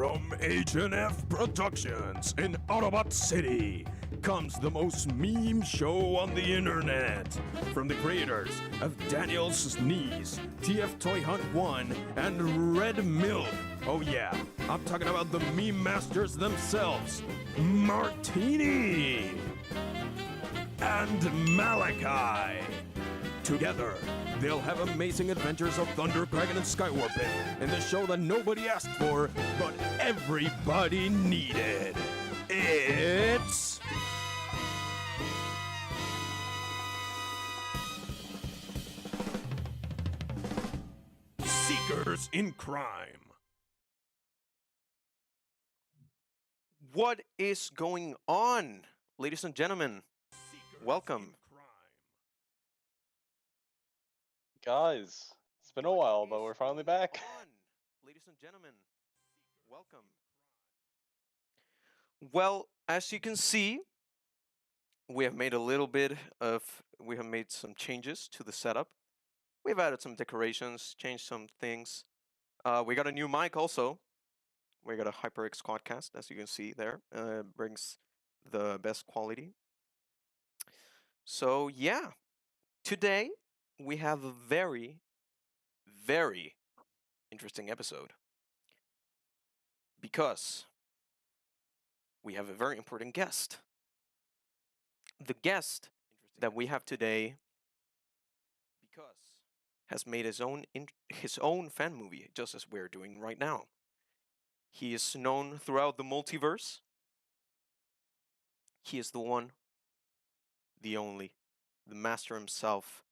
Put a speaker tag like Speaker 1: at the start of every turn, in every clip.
Speaker 1: From H&F Productions in Autobot City comes the most meme show on the internet. From the creators of Daniel's Sneeze, TF Toy Hunt 1, and Red Milk. Oh yeah, I'm talking about the meme masters themselves, Martini and Malachi. Together, they'll have amazing adventures of Thunder Dragon and Skywarping in the show that nobody asked for, but everybody needed. It's... Seekers in Crime.
Speaker 2: What is going on, ladies and gentlemen? Welcome.
Speaker 3: Guys, it's been a while, but we're finally back.
Speaker 2: Ladies and gentlemen, welcome. Well, as you can see, we have made some changes to the setup. We've added some decorations, changed some things. We got a new mic also. We got a HyperX Quadcast, as you can see there. Brings the best quality. So yeah, today we have a very, very interesting episode because we have a very important guest. The guest that we have today has made his own fan movie, just as we're doing right now. He is known throughout the multiverse. He is the one, the only, the master himself.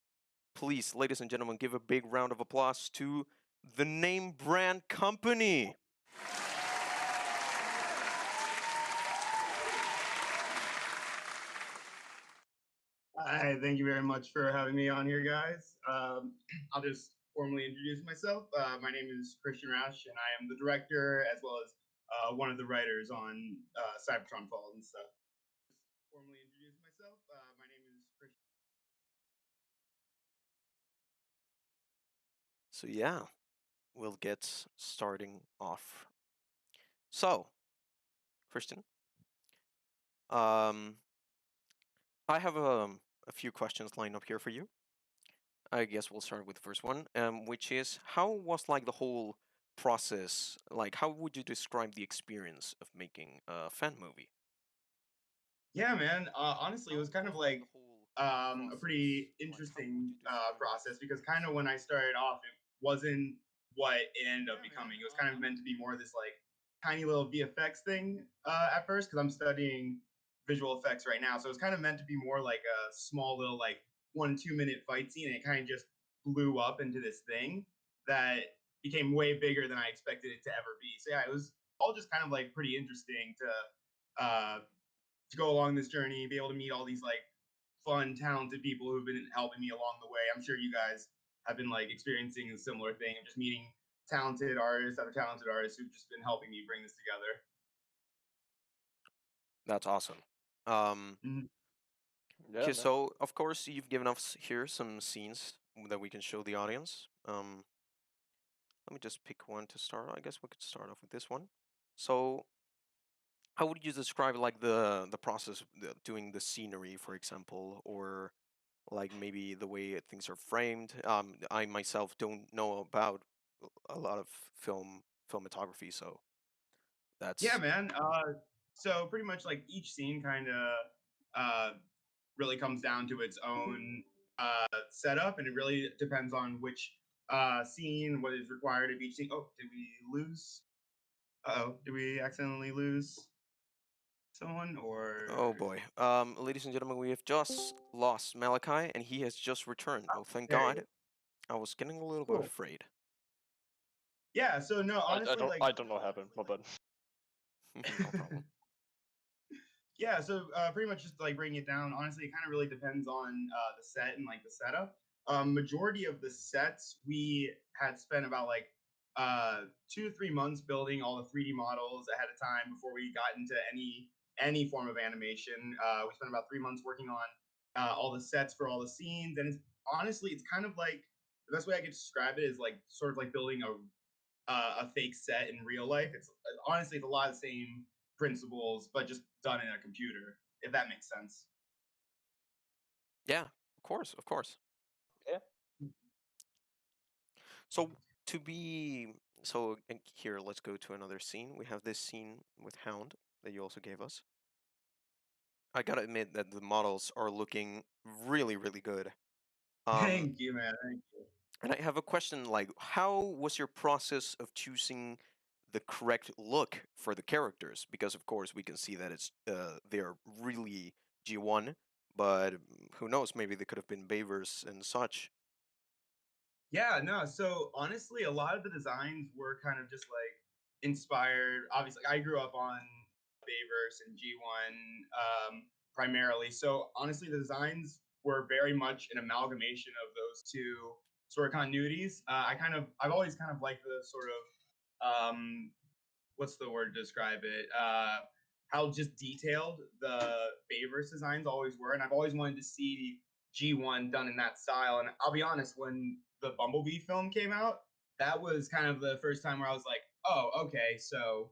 Speaker 2: Please, ladies and gentlemen, give a big round of applause to the Name Brand Company.
Speaker 4: Hi, thank you very much for having me on here, guys. I'll just formally introduce myself. My name is Christian Rash, and I am the director as well as one of the writers on Cybertron Falls and stuff. Just formally introduce myself. My name is Christian.
Speaker 2: So yeah, we'll get starting off. So, Christian, I have a few questions lined up here for you. I guess we'll start with the first one, which is, how was like the whole process? Like, how would you describe the experience of making a fan movie?
Speaker 4: Yeah, man. Honestly, it was kind of like a pretty interesting process because kind of when I started off, it wasn't what it ended up becoming. It was kind of meant to be more this like tiny little VFX thing at first because I'm studying visual effects right now. So it was kind of meant to be more like a small little like 1-2 minute fight scene, and it kind of just blew up into this thing that became way bigger than I expected it to ever be. So yeah, it was all just kind of like pretty interesting to go along this journey, be able to meet all these like fun, talented people who've been helping me along the way. I'm sure you guys have been like experiencing a similar thing of just meeting talented artists, other talented artists who've just been helping me bring this together.
Speaker 2: That's awesome.
Speaker 3: Yeah,
Speaker 2: Okay,
Speaker 3: man.
Speaker 2: so of course you've given us here some scenes that we can show the audience. Let me just pick one to start. I guess we could start off with this one. So, how would you describe like the process of doing the scenery, for example, or like maybe the way things are framed? I myself don't know about a lot of filmography, so that's
Speaker 4: Yeah, man. So pretty much like each scene kind of really comes down to its own setup, and it really depends on which scene, what is required of each scene. Oh, did we lose? Uh-oh, did we accidentally lose someone or?
Speaker 2: Oh boy. Ladies and gentlemen, we have just lost Malachi, and he has just returned. Oh, thank
Speaker 4: There he
Speaker 2: God.
Speaker 4: is.
Speaker 2: I was getting a little bit
Speaker 4: Cool.
Speaker 2: afraid.
Speaker 4: Yeah, so no, honestly,
Speaker 3: I don't know what happened, my bad.
Speaker 2: No problem.
Speaker 4: Yeah, so pretty much just like breaking it down, honestly, it kind of really depends on the set and like the setup. Majority of the sets we had spent about like 2 to 3 months building all the 3D models ahead of time before we got into any form of animation. We spent about 3 months working on all the sets for all the scenes, and it's honestly, it's kind of like the best way I could describe it is like sort of like building a fake set in real life. It's honestly it's a lot of the same principles, but just done in a computer. If that makes sense.
Speaker 2: Yeah, of course, of course.
Speaker 3: Yeah.
Speaker 2: So to be so here, let's go to another scene. We have this scene with Hound that you also gave us. I gotta admit that the models are looking really, really good.
Speaker 4: Thank you, man. Thank you.
Speaker 2: And I have a question like, how was your process of choosing the correct look for the characters? Because of course we can see that it's they're really G1, but who knows? Maybe they could have been Bavers and such.
Speaker 4: Yeah, no. So honestly, a lot of the designs were kind of just like inspired. Obviously, I grew up on Bayverse and G1 primarily. So honestly, the designs were very much an amalgamation of those two sort of continuities. I've always kind of liked the sort of what's the word to describe it? How just detailed the Bayverse designs always were, and I've always wanted to see G1 done in that style. And I'll be honest, when the Bumblebee film came out, that was kind of the first time where I was like, oh, okay, so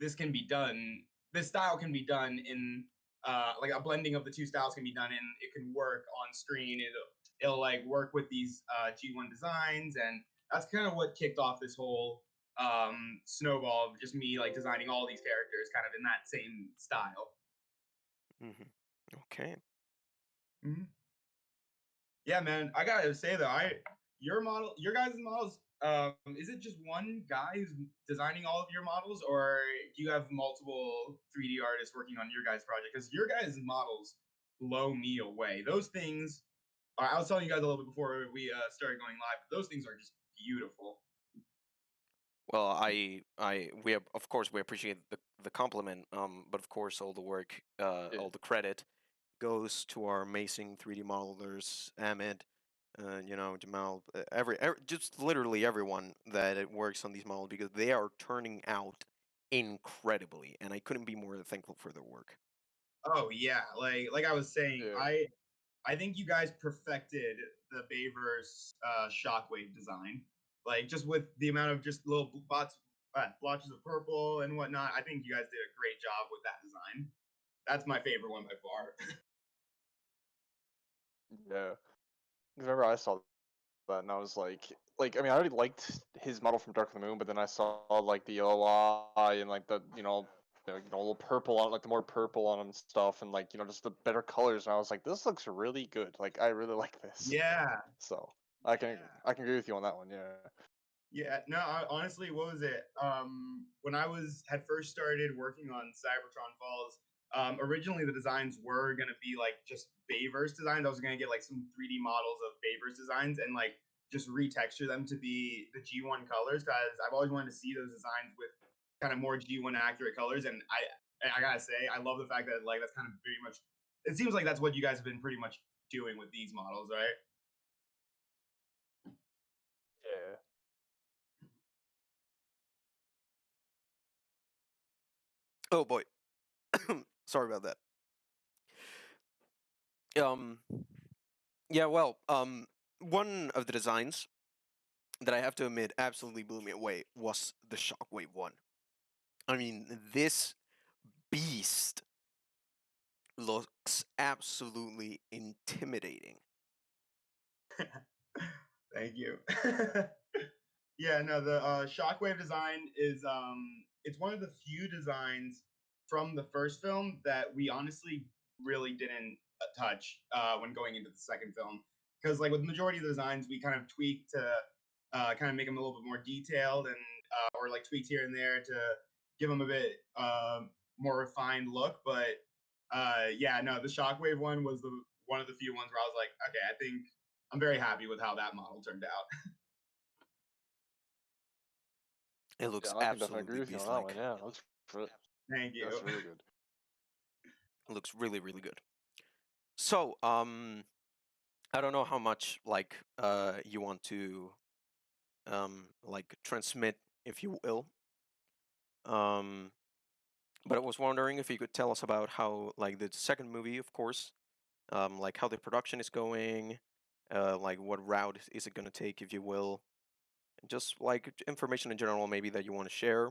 Speaker 4: this can be done. This style can be done in like a blending of the two styles can be done, and it can work on screen. It'll like work with these G1 designs, and that's kind of what kicked off this whole snowball of just me like designing all these characters kind of in that same style.
Speaker 2: Okay.
Speaker 4: Mm-hmm. Yeah, man. I gotta say though, your guys' models, is it just one guy who's designing all of your models, or do you have multiple 3D artists working on your guys' project? Because your guys' models blow me away. Those things, I was telling you guys a little bit before we started going live. Those things are just beautiful.
Speaker 2: Well, of course we appreciate the compliment. But of course all the work,
Speaker 3: Yeah.
Speaker 2: all the credit goes to our amazing 3D modelers, Ahmed, Jamal, just literally everyone that it works on these models because they are turning out incredibly, and I couldn't be more thankful for their work.
Speaker 4: Oh yeah, like I was saying,
Speaker 3: Yeah.
Speaker 4: I think you guys perfected the Bayverse shockwave design. Like just with the amount of just little blotches of purple and whatnot, I think you guys did a great job with that design. That's my favorite one by far.
Speaker 3: Yeah. 'Cause remember I saw that and I was like I mean I already liked his model from Dark of the Moon, but then I saw like the yellow eye and like a little purple on like the more purple on him and stuff, and like just the better colors, and I was like, this looks really good. Like I really like this.
Speaker 4: Yeah,
Speaker 3: So I can agree with you on that one. Yeah.
Speaker 4: yeah. No, honestly, what was it? When I had first started working on Cybertron Falls, originally the designs were gonna be like just Bayverse designs. I was gonna get like some 3D models of Bayverse designs and like just retexture them to be the G1 colors because I've always wanted to see those designs with kind of more G1 accurate colors. And I gotta say, I love the fact that like that's kind of very much. It seems like that's what you guys have been pretty much doing with these models, right?
Speaker 3: Yeah.
Speaker 2: Oh boy, sorry about that. Um, yeah, well, one of the designs that I have to admit absolutely blew me away was the Shockwave one. I mean, this beast looks absolutely intimidating.
Speaker 4: Thank you. Yeah, no, the shockwave design is it's one of the few designs from the first film that we honestly really didn't touch when going into the second film. Because like with the majority of the designs, we kind of tweaked to kind of make them a little bit more detailed and or like tweaked here and there to give them a bit more refined look. But yeah, no, the shockwave one was the one of the few ones where I was like, okay, I think I'm very happy with how that model turned out.
Speaker 2: It
Speaker 3: Yeah,
Speaker 2: looks
Speaker 3: I can definitely agree
Speaker 2: absolutely
Speaker 3: with you on that one.
Speaker 2: beast-like.
Speaker 3: Yeah,
Speaker 4: Thank you.
Speaker 3: that's really good.
Speaker 2: It looks really, really good. So, I don't know how much like you want to like transmit, if you will. Um, but I was wondering if you could tell us about how like the second movie, of course, like how the production is going, like what route is it gonna take, if you will. Just like information in general, maybe that you want to share.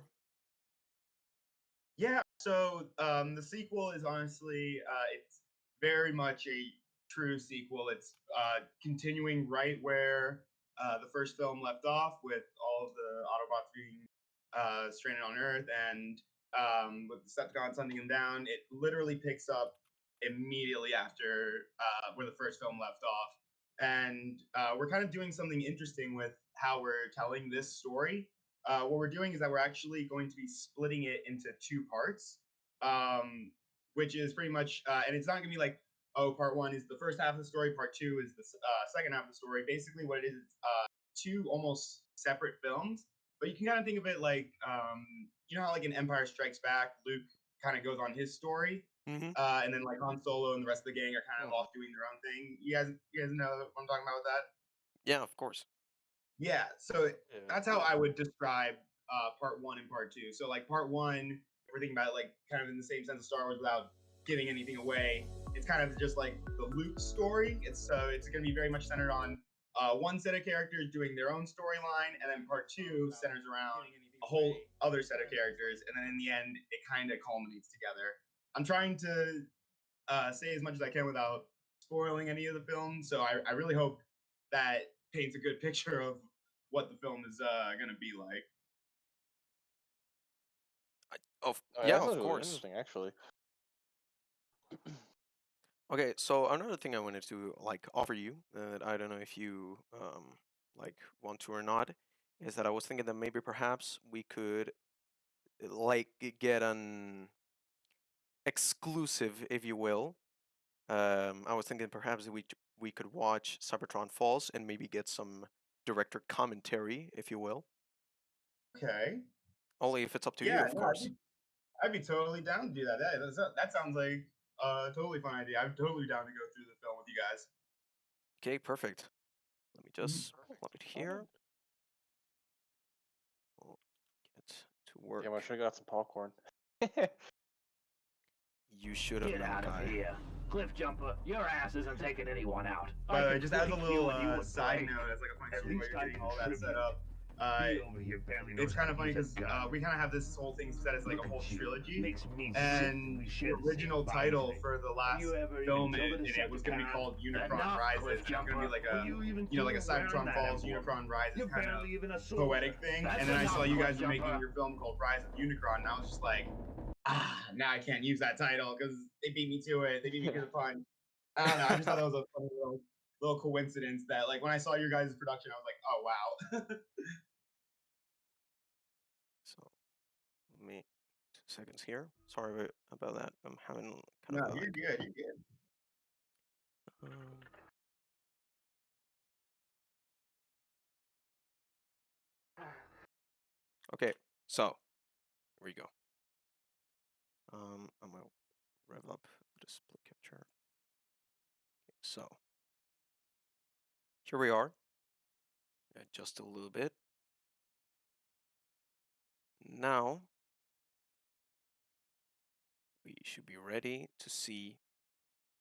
Speaker 4: Yeah, so the sequel is honestly, it's very much a true sequel. It's continuing right where the first film left off, with all of the Autobots being stranded on Earth, and with the Decepticons hunting them down. It literally picks up immediately after where the first film left off. And we're kind of doing something interesting with how we're telling this story. What we're doing is that we're actually going to be splitting it into two parts, um, which is pretty much, and it's not going to be like, oh, part one is the first half of the story, part two is the second half of the story. Basically, what it is, it's two almost separate films, but you can kind of think of it like, you know how like in Empire Strikes Back, Luke kind of goes on his story,
Speaker 2: Mm-hmm.
Speaker 4: and then like Han Solo and the rest of the gang are kind of off doing their own thing. You guys know what I'm talking about with that?
Speaker 2: Yeah, of course.
Speaker 4: Yeah, so
Speaker 3: Yeah.
Speaker 4: that's how I would describe part one and part two. So like part one, if we're thinking about it like kind of in the same sense of Star Wars without giving anything away. It's kind of just like the Luke story. It's going to be very much centered on one set of characters doing their own storyline, and then part two centers around a whole other set of characters, and then in the end, it kind of culminates together. I'm trying to say as much as I can without spoiling any of the film. So I really hope that paints a good picture of what the film is going to be like.
Speaker 2: Of
Speaker 3: Oh,
Speaker 2: yeah,
Speaker 3: that sounds
Speaker 2: of
Speaker 3: really
Speaker 2: course.
Speaker 3: interesting, actually.
Speaker 2: Okay, so another thing I wanted to like offer you that I don't know if you like want to or not is that I was thinking that maybe perhaps we could like get an exclusive, if you will. I was thinking perhaps we could watch Cybertron Falls and maybe get some director commentary, if you will.
Speaker 4: Okay.
Speaker 2: Only if it's up to you,
Speaker 4: Yeah,
Speaker 2: of
Speaker 4: no,
Speaker 2: course.
Speaker 4: I'd be totally down to do that. That sounds like a totally fun idea. I'm totally down to go through the film with you guys.
Speaker 2: Okay, perfect. Let me just
Speaker 3: Perfect.
Speaker 2: plug it here. We'll get to work.
Speaker 3: Yeah, I should have got some popcorn.
Speaker 2: You should have,
Speaker 5: Get out of
Speaker 2: Malachi.
Speaker 5: here. Cliff jumper, your ass isn't taking anyone out.
Speaker 4: By
Speaker 5: I
Speaker 4: the way,
Speaker 5: could
Speaker 4: just as a
Speaker 5: break you
Speaker 4: little
Speaker 5: and you would
Speaker 4: side
Speaker 5: break.
Speaker 4: note, as like a funny
Speaker 5: At
Speaker 4: story while
Speaker 5: least
Speaker 4: you're
Speaker 5: I
Speaker 4: getting all that set
Speaker 5: contribute.
Speaker 4: up,
Speaker 5: He over here barely knows
Speaker 4: it's kind of
Speaker 5: how to
Speaker 4: funny
Speaker 5: use a
Speaker 4: because
Speaker 5: gun.
Speaker 4: we kind of have this whole thing set as like
Speaker 5: Look
Speaker 4: a whole
Speaker 5: at you.
Speaker 4: trilogy,
Speaker 5: Makes me sick
Speaker 4: and
Speaker 5: when we
Speaker 4: the
Speaker 5: share the same
Speaker 4: original title
Speaker 5: boundary.
Speaker 4: for the
Speaker 5: Have
Speaker 4: last
Speaker 5: you ever
Speaker 4: film
Speaker 5: even killed a
Speaker 4: in it was going to be
Speaker 5: Decepticon?
Speaker 4: called Unicron
Speaker 5: Enough,
Speaker 4: Rises.
Speaker 5: Cliff
Speaker 4: It's going to be
Speaker 5: jumper.
Speaker 4: like
Speaker 5: Were
Speaker 4: a,
Speaker 5: you even
Speaker 4: you know, like a
Speaker 5: kidding
Speaker 4: Cybertron
Speaker 5: around
Speaker 4: Falls,
Speaker 5: that
Speaker 4: Unicron Rises
Speaker 5: You're
Speaker 4: kind of
Speaker 5: barely even a soldier.
Speaker 4: poetic thing.
Speaker 5: That's
Speaker 4: And then I
Speaker 5: enough,
Speaker 4: saw you
Speaker 5: Cliff
Speaker 4: guys were making
Speaker 5: jumper.
Speaker 4: your film called Rise of Unicron, and I was just like, now I can't use that title because they beat me to it. They beat me to the punch. I don't know. I just thought that was a funny little coincidence that, like, when I saw your guys' production, I was like, oh wow.
Speaker 2: So, let me 2 seconds here. Sorry about that. I'm having kind
Speaker 4: No,
Speaker 2: of
Speaker 4: you're good. You're good.
Speaker 2: um, okay, so here we go. I'm gonna rev up the split capture. Okay, so here we are. Just a little bit. Now we should be ready to see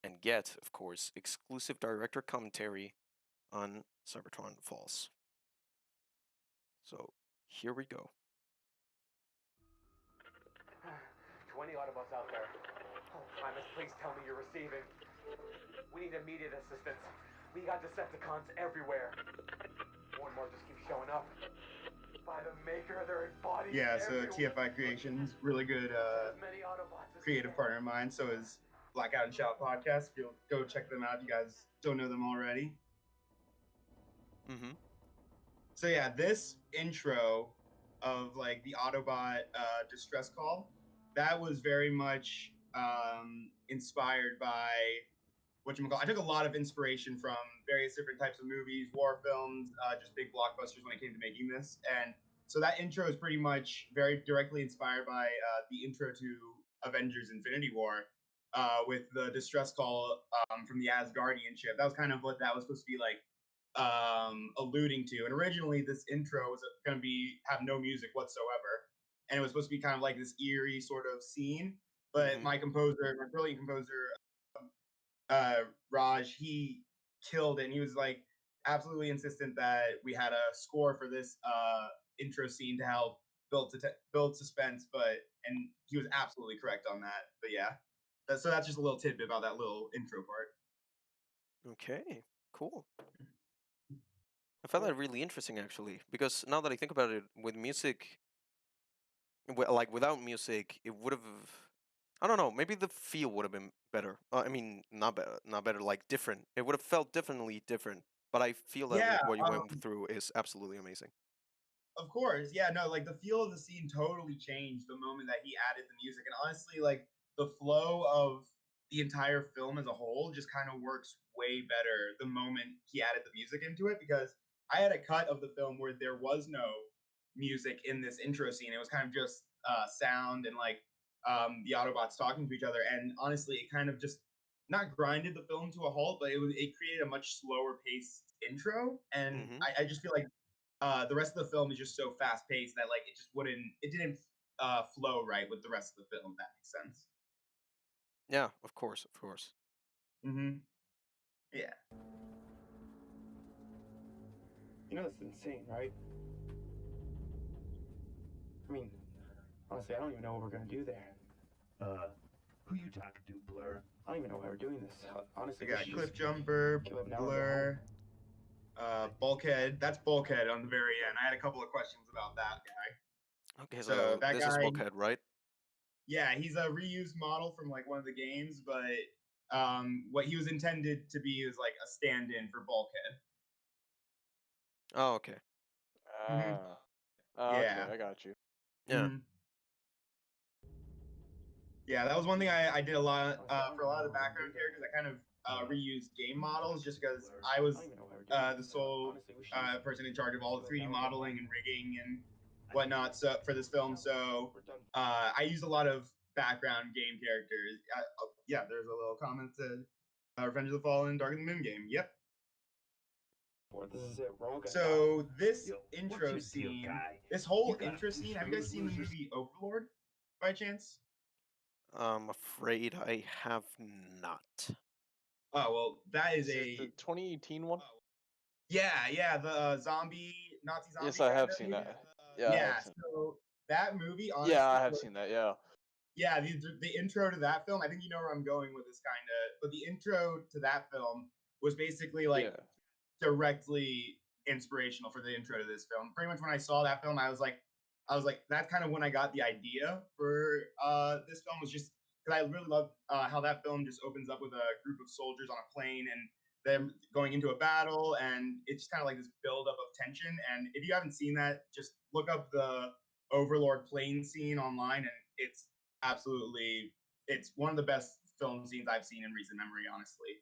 Speaker 2: and get, of course, exclusive director commentary on Cybertron Falls. So here we go.
Speaker 6: 20 Autobots out there. Oh, Primus, please tell me you're receiving. We need immediate assistance. We got Decepticons everywhere. More and more just keep showing up. By the maker, they're in bodies
Speaker 4: Yeah, so
Speaker 6: everywhere.
Speaker 4: TFI Creations, really good
Speaker 6: As many Autobots as
Speaker 4: creative
Speaker 6: we
Speaker 4: partner of mine. So is Blackout and Shout podcast. If you'll go check them out, if you guys don't know them already.
Speaker 2: Mm-hmm.
Speaker 4: So yeah, this intro of like the Autobot distress call, that was very much inspired by whatchamacallit. I took a lot of inspiration from various different types of movies, war films, just big blockbusters when it came to making this. And so that intro is pretty much very directly inspired by the intro to Avengers Infinity War, with the distress call from the Asgardian ship. That was kind of what that was supposed to be like, alluding to. And originally, this intro was going to be have no music whatsoever, and it was supposed to be kind of like this eerie sort of scene. But my composer, my brilliant composer, Raj, he killed it. And he was like, absolutely insistent that we had a score for this intro scene to help build suspense. And he was absolutely correct on that. But yeah, so that's just a little tidbit about that little intro part.
Speaker 2: Okay, cool. I found that really interesting actually, because now that I think about it, with music, like without music, it would have. I don't know. Maybe the feel would have been better. I mean, not better, like different. It would have felt differently different. But I feel that
Speaker 4: Yeah,
Speaker 2: what you went through is absolutely amazing.
Speaker 4: of course. Yeah, no, like the feel of the scene totally changed the moment that he added the music. And honestly, like the flow of the entire film as a whole just kind of works way better the moment he added the music into it, because I had a cut of the film where there was no music in this intro scene. It was kind of just sound and like the Autobots talking to each other. And honestly, it kind of just not grinded the film to a halt, but it created a much slower paced intro. And
Speaker 2: Hmm.
Speaker 4: I just feel like the rest of the film is just so fast paced that like it didn't flow right with the rest of the film. If that makes sense.
Speaker 2: Yeah, of course, of course.
Speaker 4: Mm-hmm. Yeah.
Speaker 7: You know that's insane, right? I mean, honestly, I don't even know what we're gonna do there.
Speaker 5: Who you talking to, Blur?
Speaker 7: I don't even know why we're doing this. Honestly,
Speaker 4: We
Speaker 7: we
Speaker 4: got
Speaker 7: should
Speaker 4: Cliff
Speaker 7: just
Speaker 4: Jumper,
Speaker 7: kill him now and go
Speaker 4: Blur, Bulkhead. That's Bulkhead on the very end. I had a couple of questions about that guy.
Speaker 2: Okay,
Speaker 4: So
Speaker 2: so
Speaker 4: that
Speaker 2: this is
Speaker 4: guy,
Speaker 2: Bulkhead, right?
Speaker 4: yeah, he's a reused model from like one of the games, but what he was intended to be is like a stand-in for Bulkhead.
Speaker 2: Oh, okay.
Speaker 4: Mm-hmm.
Speaker 3: Okay,
Speaker 4: Yeah.
Speaker 3: I got you.
Speaker 2: Yeah.
Speaker 4: Mm-hmm. Yeah, that was one thing I did a lot for a lot of the background characters. I kind of reused game models just because I was the sole person in charge of all the 3D modeling and rigging and whatnot. So for this film, so I used a lot of background game characters. Yeah, there's a little comment to Revenge of the Fallen, Dark of the Moon game. Yep.
Speaker 7: This is it. We're all gonna die.
Speaker 4: So this
Speaker 5: Yo, what's
Speaker 4: intro
Speaker 5: your deal,
Speaker 4: scene,
Speaker 5: guy?
Speaker 4: this whole
Speaker 5: You got
Speaker 4: intro
Speaker 5: a few
Speaker 4: scene. Have you guys
Speaker 5: screws
Speaker 4: seen the
Speaker 5: loose or
Speaker 4: movie Overlord by chance?
Speaker 2: I'm afraid I have not.
Speaker 4: Oh well, that is
Speaker 3: Is it the
Speaker 4: a
Speaker 3: 2018 one?
Speaker 4: yeah, the zombie Nazi zombie.
Speaker 3: Yes, I
Speaker 4: kind
Speaker 3: have
Speaker 4: of
Speaker 3: seen
Speaker 4: movie.
Speaker 3: that. Yeah, I
Speaker 4: Yeah,
Speaker 3: have seen.
Speaker 4: so that movie, honestly,
Speaker 3: Yeah, I have seen that. Yeah.
Speaker 4: yeah, the intro to that film. I think you know where I'm going with this kind of, but the intro to that film was basically like
Speaker 3: Yeah.
Speaker 4: directly inspirational for the intro to this film. Pretty much when I saw that film, I was like, that's kind of when I got the idea for this film, was just because I really love how that film just opens up with a group of soldiers on a plane and them going into a battle, and it's just kind of like this buildup of tension. And if you haven't seen that, just look up the Overlord plane scene online, and it's one of the best film scenes I've seen in recent memory, honestly.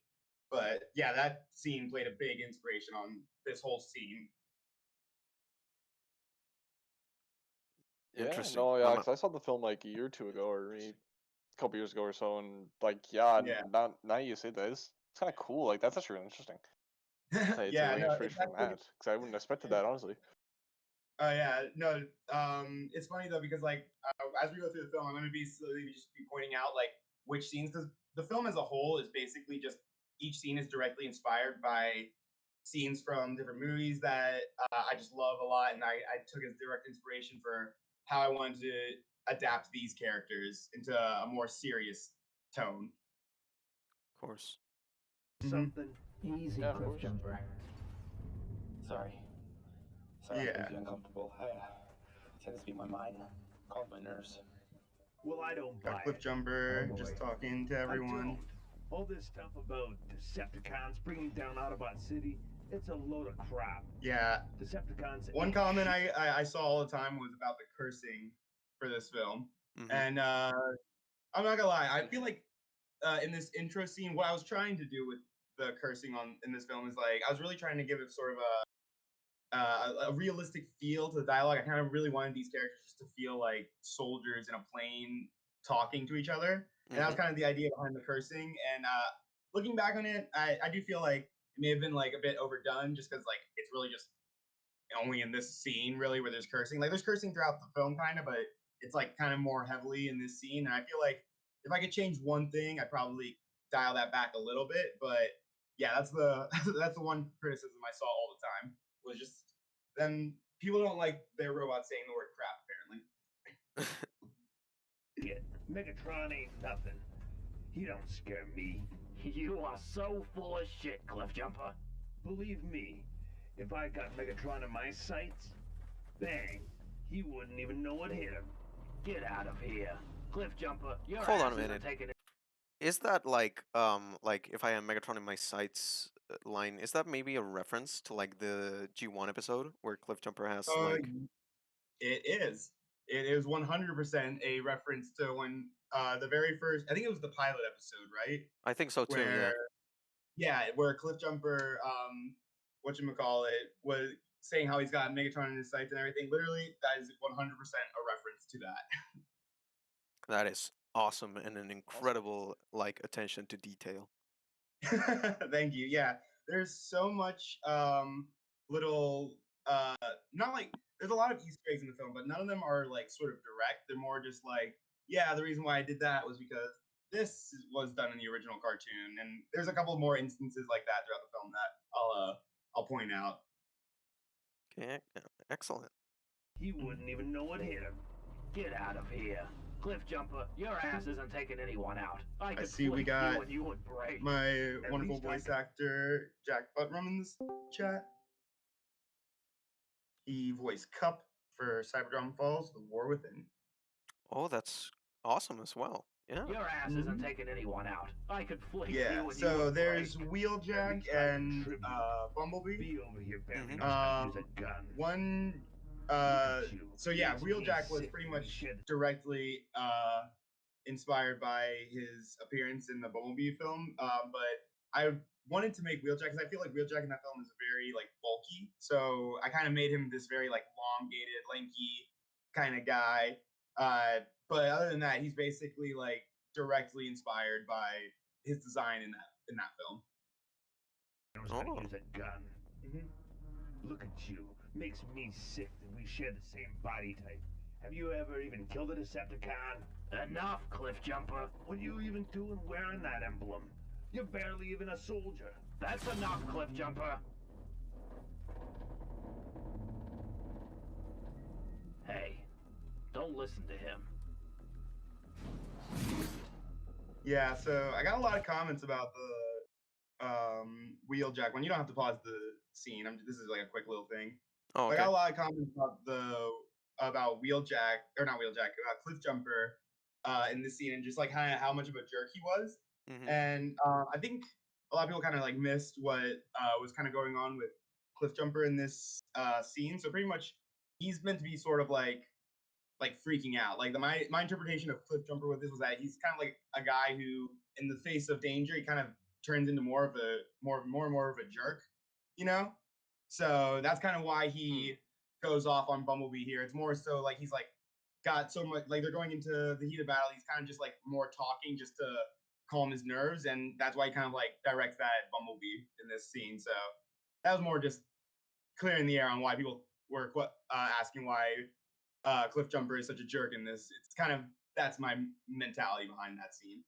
Speaker 4: But yeah, that scene played a big inspiration on this whole scene.
Speaker 3: Yeah.
Speaker 2: Interesting.
Speaker 3: No, yeah,
Speaker 2: I'm
Speaker 3: because I saw the film like a year or two ago, or maybe a couple years ago or so, and like, yeah,
Speaker 4: Yeah.
Speaker 3: now you say that, it's kind of cool. Like, that's actually really interesting. It's a
Speaker 4: Yeah,
Speaker 3: really
Speaker 4: no, it's
Speaker 3: inspiration from
Speaker 4: actually,
Speaker 3: that, because I wouldn't have expected that, honestly.
Speaker 4: oh yeah, no, it's funny though because like as we go through the film, I'm going to be slowly just be pointing out like which scenes, because the film as a whole is basically just each scene is directly inspired by scenes from different movies that I just love a lot, and I took as direct inspiration for how I wanted to adapt these characters into a more serious tone.
Speaker 2: Of course.
Speaker 5: Something easy,
Speaker 3: Yeah, of
Speaker 5: Cliff
Speaker 3: course.
Speaker 5: Jumper.
Speaker 7: Sorry. Sorry,
Speaker 4: Yeah.
Speaker 7: I feel uncomfortable. I tend to speak my mind. Calm my nerves.
Speaker 5: Well, I don't buy
Speaker 4: Got Cliff
Speaker 5: it.
Speaker 4: Jumper
Speaker 5: Oh,
Speaker 4: just
Speaker 5: boy.
Speaker 4: talking to
Speaker 5: I
Speaker 4: everyone.
Speaker 5: don't. All this stuff about Decepticons bringing down Autobot City, it's a load of crap.
Speaker 4: Yeah.
Speaker 5: Decepticons.
Speaker 4: One
Speaker 5: ain't
Speaker 4: comment
Speaker 5: shit.
Speaker 4: I saw all the time was about the cursing for this film.
Speaker 2: Hmm.
Speaker 4: And I'm not gonna lie, I feel like in this intro scene, what I was trying to do with the cursing in this film is like I was really trying to give it sort of a realistic feel to the dialogue. I kind of really wanted these characters just to feel like soldiers in a plane talking to each other, and that was kind of the idea behind the cursing. And looking back on it, I do feel like it may have been like a bit overdone, just because like it's really just only in this scene really where there's cursing. Like there's cursing throughout the film kind of, but it's like kind of more heavily in this scene. And I feel like if I could change one thing, I'd probably dial that back a little bit. But yeah, that's the that's the one criticism I saw all the time was just then people don't like their robots saying the word crap apparently.
Speaker 5: Shit, Megatron ain't nothing. He don't scare me.
Speaker 8: You are so full of shit, Cliffjumper.
Speaker 5: Believe me, if I got Megatron in my sights, bang, he wouldn't even know what hit him.
Speaker 8: Get out of here. Cliffjumper, your
Speaker 2: Hold on a
Speaker 8: ass isn't
Speaker 2: minute.
Speaker 8: taking it.
Speaker 2: Is that like if I am Megatron in my sights line, is that maybe a reference to like the G1 episode where Cliffjumper has like
Speaker 4: It is. It is 100% a reference to when the very first, I think it was the pilot episode, right?
Speaker 2: I think so too,
Speaker 4: Where
Speaker 2: yeah.
Speaker 4: where Cliffjumper, whatchamacallit, was saying how he's got Megatron in his sights and everything. Literally, that is 100% a reference to that.
Speaker 2: That is awesome and an incredible like attention to detail.
Speaker 4: Thank you. Yeah, there's so much little not like there's a lot of Easter eggs in the film, but none of them are like sort of direct. They're more just like, yeah, the reason why I did that was because was done in the original cartoon, and there's a couple more instances like that throughout the film that I'll point out.
Speaker 2: Okay, excellent.
Speaker 5: He wouldn't even know what hit him.
Speaker 8: Get out of here. Cliffjumper, your ass isn't taking anyone out. I could
Speaker 4: see we
Speaker 8: flick
Speaker 4: got
Speaker 8: you and you would break.
Speaker 4: My wonderful
Speaker 5: least I
Speaker 4: voice
Speaker 5: can-
Speaker 4: actor Jack Buttram in this chat. He voiced Cup for Cyberdrum Falls: The War Within.
Speaker 2: Oh, that's awesome as well. Yeah.
Speaker 8: Your ass isn't taking anyone out. I could flick you
Speaker 4: Yeah,
Speaker 8: and you
Speaker 4: so
Speaker 8: would
Speaker 4: there's
Speaker 8: break.
Speaker 4: Wheeljack
Speaker 5: least I can
Speaker 4: and
Speaker 5: contribute.
Speaker 4: Bumblebee.
Speaker 5: Be over here, Barry.
Speaker 2: Mhm.
Speaker 5: Knows how to use a gun.
Speaker 4: One,
Speaker 5: Look at you.
Speaker 4: so yeah,
Speaker 5: Makes me
Speaker 4: Wheeljack was
Speaker 5: sick
Speaker 4: pretty
Speaker 5: when we
Speaker 4: much
Speaker 5: share the-
Speaker 4: directly inspired by his appearance in the Bumblebee film. But I wanted to make Wheeljack because I feel like Wheeljack in that film is very like bulky. So I kind of made him this very like elongated, lanky kind of guy. But other than that, he's basically like directly inspired by his design in that film.
Speaker 5: knows how
Speaker 2: Oh.
Speaker 5: to use a gun. Look at you. Makes me sick that we share the same body type. Have you ever even killed a Decepticon?
Speaker 8: Enough, Cliffjumper.
Speaker 5: What are you even doing wearing that emblem? You're barely even a soldier.
Speaker 8: That's enough, Cliffjumper. Hey, don't listen to him.
Speaker 4: Yeah, so I got a lot of comments about the Wheeljack one. You don't have to pause the scene. This is like a quick little thing.
Speaker 2: Oh,
Speaker 4: I
Speaker 2: okay.
Speaker 4: got a lot of comments about Wheeljack, or not Wheeljack, about Cliffjumper in this scene, and just like how much of a jerk he was.
Speaker 2: Mhm.
Speaker 4: And I think a lot of people kind of like missed what was kind of going on with Cliffjumper in this scene. So pretty much, he's meant to be sort of like freaking out. Like my interpretation of Cliffjumper with this was that he's kind of like a guy who, in the face of danger, he kind of turns into more and more of a jerk, you know. So that's kind of why he goes off on Bumblebee here. It's more so like he's like got so much, like they're going into the heat of battle. He's kind of just like more talking just to calm his nerves, and that's why he kind of like directs that at Bumblebee in this scene. So that was more just clearing the air on why people were asking why Cliffjumper is such a jerk in this. It's kind of that's my mentality behind that scene.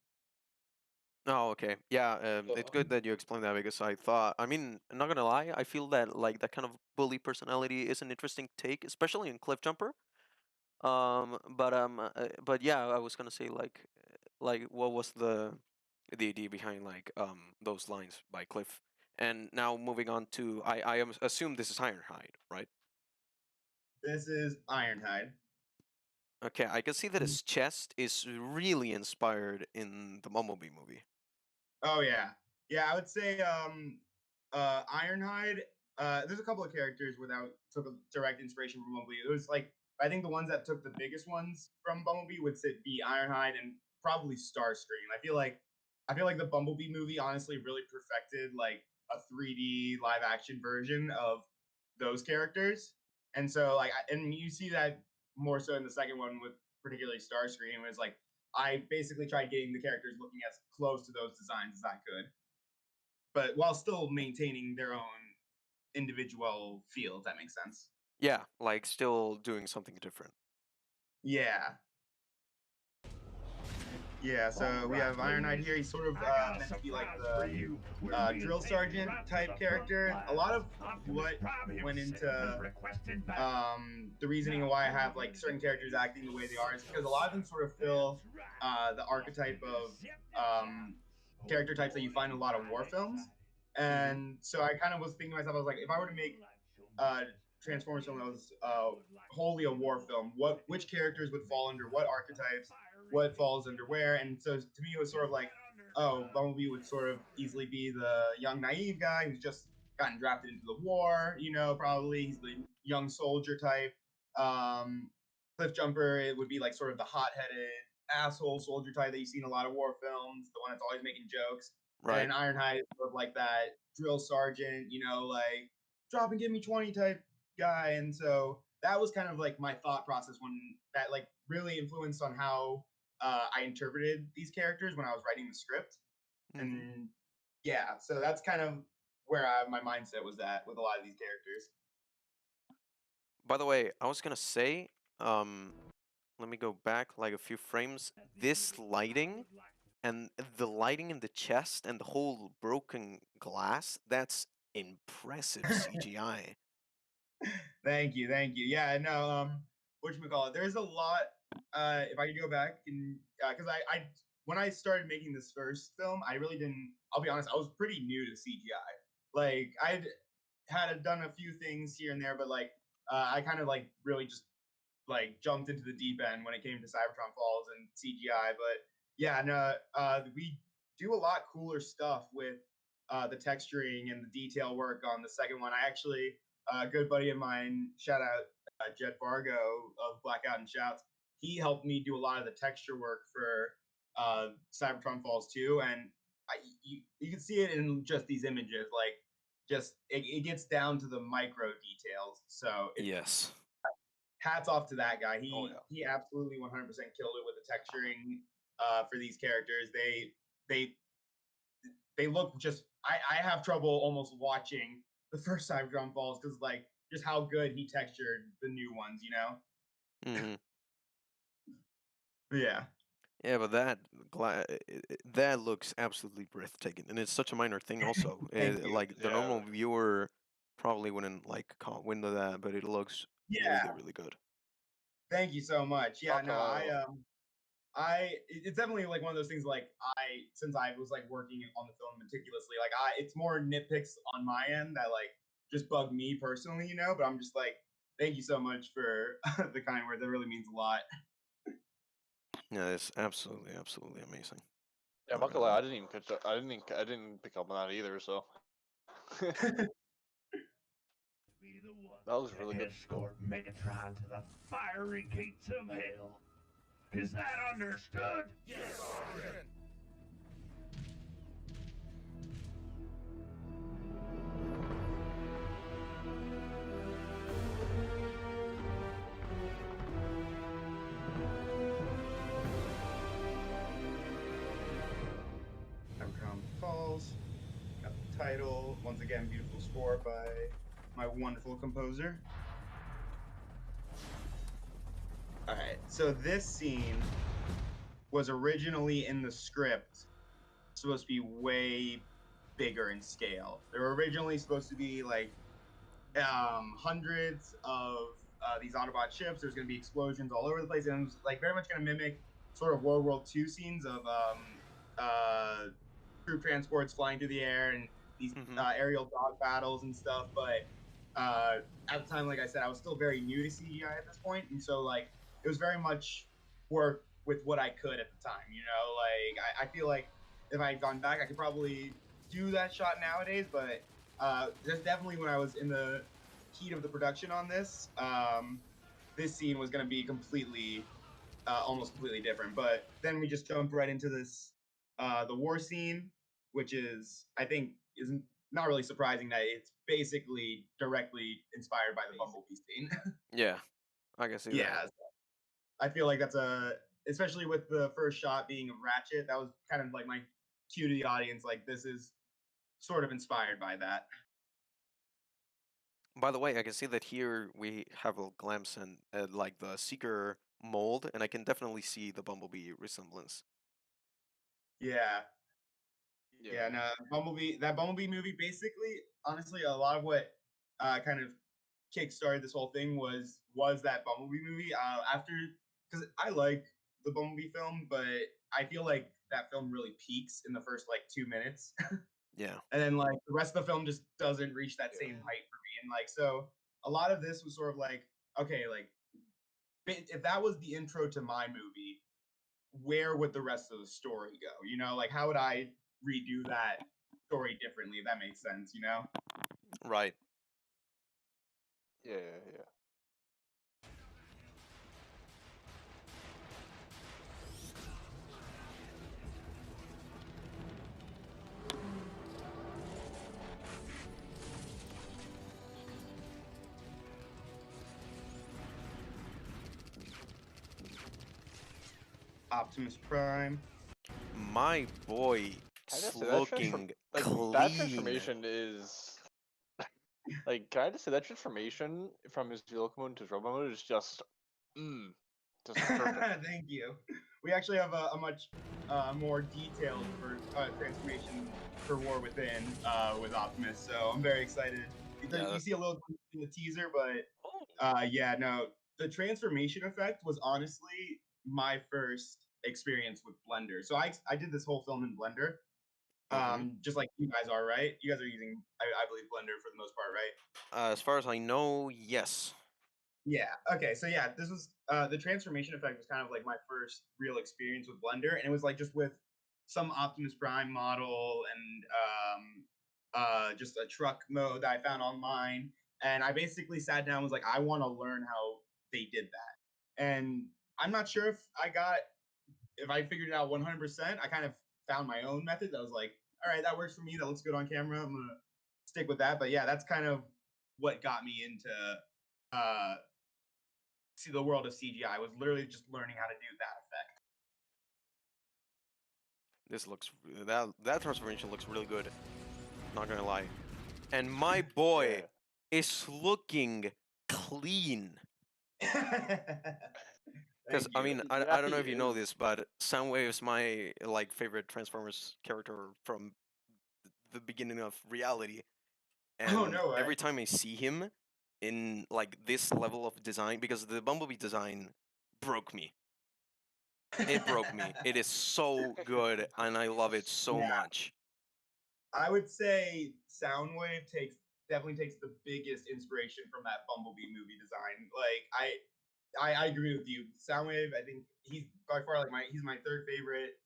Speaker 2: Oh, okay. Yeah, it's good that you explained that because I mean, I'm not gonna lie, I feel that like that kind of bully personality is an interesting take, especially in Cliffjumper. But yeah, I was gonna say like what was the idea behind like those lines by Cliff? And now moving on to assume this is Ironhide, right?
Speaker 4: This is Ironhide.
Speaker 2: Okay, I can see that his chest is really inspired in the Bumblebee movie.
Speaker 4: Oh yeah. I would say Ironhide. There's a couple of characters without took a direct inspiration from Bumblebee. It was like I think the ones that took the biggest ones from Bumblebee would be Ironhide and probably Starscream. I feel like the Bumblebee movie honestly really perfected like a 3D live action version of those characters. And so like and you see that more so in the second one with particularly Starscream. It was like I basically tried getting the characters looking as close to those designs as I could, but while still maintaining their own individual feel, if that makes sense.
Speaker 2: Yeah, like still doing something different.
Speaker 4: Yeah. Yeah, so we have Ironhide here. He's sort of meant to be like the drill sergeant type character. A lot of what went into the reasoning of why I have like certain characters acting the way they are is because a lot of them sort of fill the archetype of character types that you find in a lot of war films. And so I kind of was thinking to myself, I was like, if I were to make uh, Transformers film that was wholly a war film, which characters would fall under what archetypes, what falls under where? And so to me, it was sort of like, oh, Bumblebee would sort of easily be the young naive guy who's just gotten drafted into the war, probably he's the young soldier type. Cliff Jumper, it would be like sort of the hot-headed asshole soldier type that you see in a lot of war films, the one that's always making jokes.
Speaker 2: Right.
Speaker 4: And Ironhide is sort of like that drill sergeant, like drop and give me 20 type guy. And so that was kind of like my thought process when that like really influenced on how I interpreted these characters when I was writing the script. And yeah, so that's kind of where my mindset was at with a lot of these characters.
Speaker 2: By the way, I was gonna say, let me go back like a few frames. This lighting and the lighting in the chest and the whole broken glass, that's impressive CGI.
Speaker 4: Thank you. Yeah, no, whatchamacallit, there's a lot, if I could go back and, because I when I started making this first film, I really didn't, I'll be honest, I was pretty new to CGI. Like, I'd had done a few things here and there, but like, I kind of like really just like jumped into the deep end when it came to Cybertron Falls and CGI. But yeah, no, we do a lot cooler stuff with the texturing and the detail work on the second one. I actually, a good buddy of mine, shout out Jed Fargo of Blackout and Shouts, he helped me do a lot of the texture work for Cybertron Falls 2. And you can see it in just these images, like just it gets down to the micro details. So
Speaker 2: Yes.
Speaker 4: hats off to that guy.
Speaker 3: Oh, yeah.
Speaker 4: He absolutely 100% killed it with the texturing for these characters. They look just. I have trouble almost watching the first Cybertron Falls because like just how good he textured the new ones.
Speaker 2: Mm-hmm.
Speaker 4: Yeah.
Speaker 2: Yeah, but that looks absolutely breathtaking, and it's such a minor thing. Also,
Speaker 4: Thank you.
Speaker 2: like the
Speaker 3: Yeah.
Speaker 2: normal viewer probably wouldn't like caught wind of that, but it looks
Speaker 4: Yeah.
Speaker 2: really, really good.
Speaker 4: Thank you so much. Yeah. No,
Speaker 3: Buckle.
Speaker 4: it's definitely like one of those things like since I was like working on the film meticulously, like it's more nitpicks on my end that like just bug me personally, but I'm just like, thank you so much for the kind words. That really means a lot.
Speaker 2: Yeah, it's absolutely, absolutely amazing.
Speaker 3: Yeah, I'm not gonna lie, I didn't even catch up. I didn't pick up on that either. So that
Speaker 5: Be the one
Speaker 3: was
Speaker 5: to
Speaker 3: really good.
Speaker 5: escort Megatron to the fiery gates of hell. Is that understood? Yes, Sergeant.
Speaker 4: Unicron Falls. Got the title. Once again, beautiful score by my wonderful composer. All right, so this scene was originally in the script supposed to be way bigger in scale. They were originally supposed to be like hundreds of these Autobot ships. There's going to be explosions all over the place, and it was like very much going to mimic sort of World War II scenes of troop transports flying through the air and these aerial dog battles and stuff. But at the time, like I said, I was still very new to CGI at this point, and so like it was very much work with what I could at the time. Like I feel like if I had gone back, I could probably do that shot nowadays. But just definitely when I was in the heat of the production on this, this scene was going to be completely, almost completely different. But then we just jumped right into this, the war scene, which is, I think, isn't not really surprising that it's basically directly inspired by the Bumblebee scene.
Speaker 2: Yeah, I can see
Speaker 4: Yeah,
Speaker 2: that.
Speaker 4: I feel like that's especially with the first shot being of Ratchet, that was kind of like my cue to the audience, like this is sort of inspired by that.
Speaker 2: By the way, I can see that here we have a glimpse and like the Seeker mold, and I can definitely see the Bumblebee resemblance.
Speaker 4: Yeah. Yeah, no, Bumblebee. That Bumblebee movie, basically, honestly, a lot of what kind of kickstarted this whole thing was that Bumblebee movie. After, because I like the Bumblebee film, but I feel like that film really peaks in the first like 2 minutes,
Speaker 2: Yeah.
Speaker 4: and then like the rest of the film just doesn't reach that same height for me. And like so, a lot of this was sort of like, okay, like if that was the intro to my movie, where would the rest of the story go? You know, like how would I redo that story differently, if that makes sense, you know?
Speaker 2: Right.
Speaker 3: Yeah, yeah.
Speaker 4: Optimus Prime.
Speaker 2: My boy
Speaker 3: Can I
Speaker 2: is
Speaker 3: just say that
Speaker 2: looking
Speaker 3: like
Speaker 2: clean.
Speaker 3: that transformation is like, can I just say that transformation from his vehicle mode to his robot mode is just just perfect.
Speaker 4: Thank you. We actually have a much more detailed transformation for War Within with Optimus, so I'm very excited.
Speaker 2: Yeah.
Speaker 4: You see a little in the teaser, but yeah, no, the transformation effect was honestly my first experience with Blender. So I did this whole film in Blender, just like you guys are, right? You guys are using, I believe, Blender for the most part, right?
Speaker 2: As far as I know, yes.
Speaker 4: Yeah. Okay. So yeah, this was the transformation effect was kind of like my first real experience with Blender, and it was like just with some Optimus Prime model and just a truck mode that I found online, and I basically sat down and was like, I want to learn how they did that, and I'm not sure if I figured it out 100%. I kind of found my own method that was like, all right, that works for me. That looks good on camera. I'm gonna stick with that. But yeah, that's kind of what got me into uh see the world of CGI. Was literally just learning how to do that effect.
Speaker 2: This looks that transformation looks really good. Not gonna lie. And my boy is looking clean. Because I mean, I don't know if you know this, but Soundwave is my like favorite Transformers character from the beginning of reality.
Speaker 4: Oh
Speaker 2: And
Speaker 4: no way.
Speaker 2: every time I see him in like this level of design, because the Bumblebee design broke me. It broke me. It is so good, and I love it so
Speaker 4: Yeah.
Speaker 2: much.
Speaker 4: I would say Soundwave definitely takes the biggest inspiration from that Bumblebee movie design. Like I agree with you. Soundwave, I think he's by far like he's my third favorite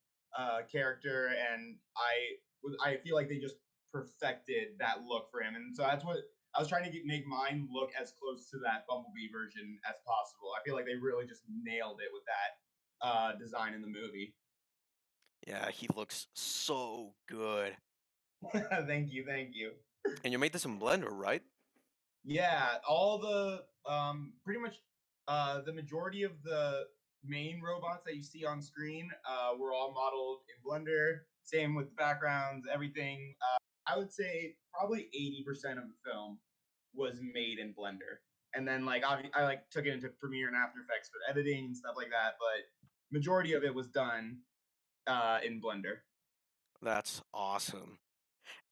Speaker 4: character, and I feel like they just perfected that look for him, and so that's what I was trying to make mine look as close to that Bumblebee version as possible. I feel like they really just nailed it with that design in the movie.
Speaker 2: Yeah, he looks so good.
Speaker 4: Thank you, thank you.
Speaker 2: And you made this in Blender, right?
Speaker 4: Yeah, all the pretty much the majority of the main robots that you see on screen were all modeled in Blender. Same with the backgrounds, everything. I would say probably 80% of the film was made in Blender, and then like I like took it into Premiere and After Effects for editing and stuff like that. But majority of it was done in Blender.
Speaker 2: That's awesome.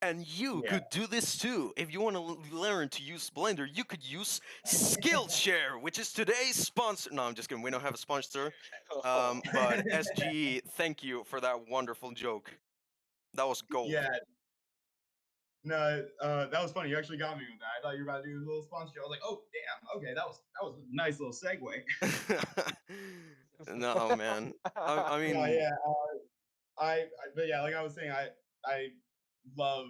Speaker 2: And you
Speaker 4: Yeah.
Speaker 2: could do this too. If you want to learn to use Blender, you could use Skillshare, which is today's sponsor. No, I'm just kidding. We don't have a sponsor. But SG, thank you for that wonderful joke. That was gold.
Speaker 4: Yeah. No, that was funny. You actually got me with that. I thought you were about to do a little sponsorship. I was like, oh damn, okay, that was a nice little segue.
Speaker 2: No, man. I
Speaker 4: Yeah,
Speaker 2: mean,
Speaker 4: yeah. But yeah, like I was saying, I love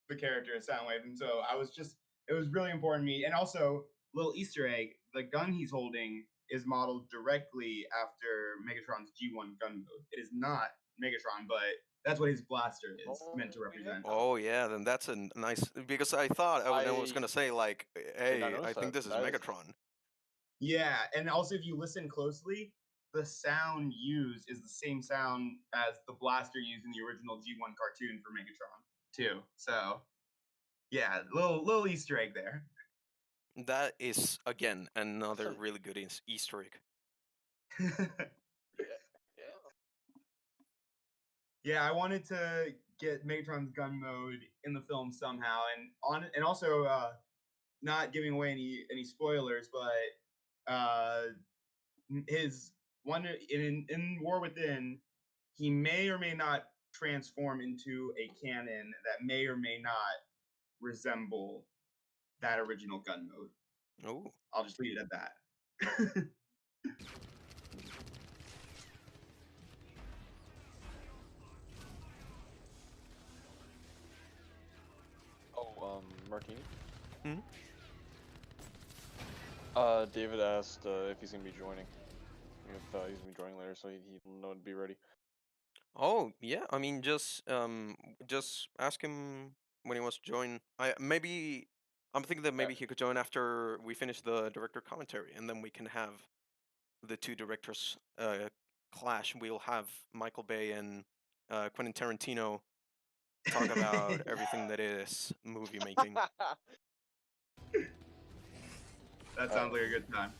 Speaker 4: the character of Soundwave, and so it was really important to me. And also, little Easter egg: the gun he's holding is modeled directly after Megatron's G1 gun mode. It is not Megatron, but that's what his blaster is meant to represent.
Speaker 2: oh yeah, then that's a nice. Because I thought I was gonna say like,
Speaker 3: did not
Speaker 2: hey, I
Speaker 3: notice
Speaker 2: think
Speaker 3: that.
Speaker 2: this is
Speaker 3: That is-
Speaker 2: Megatron.
Speaker 4: Yeah, and also if you listen closely, the sound used is the same sound as the blaster used in the original G1 cartoon for Megatron too. So yeah, little Easter egg there.
Speaker 2: That is again another
Speaker 3: So-
Speaker 2: really good Easter egg.
Speaker 3: Yeah, yeah.
Speaker 4: Yeah, I wanted to get Megatron's gun mode in the film somehow, and also not giving away any spoilers, but his one in War Within, he may or may not transform into a cannon that may or may not resemble that original gun mode.
Speaker 2: Oh,
Speaker 4: I'll just leave it at that.
Speaker 3: Martini?
Speaker 2: Hmm?
Speaker 3: David asked if he's gonna be joining. If he's gonna be joining later, so he'll know to be ready.
Speaker 2: Oh yeah. I mean, just ask him when he wants to join. I'm thinking that maybe he could join after we finish the director commentary, and then we can have the two directors clash. We'll have Michael Bay and Quentin Tarantino talk about everything that is movie making.
Speaker 4: That sounds like a good time.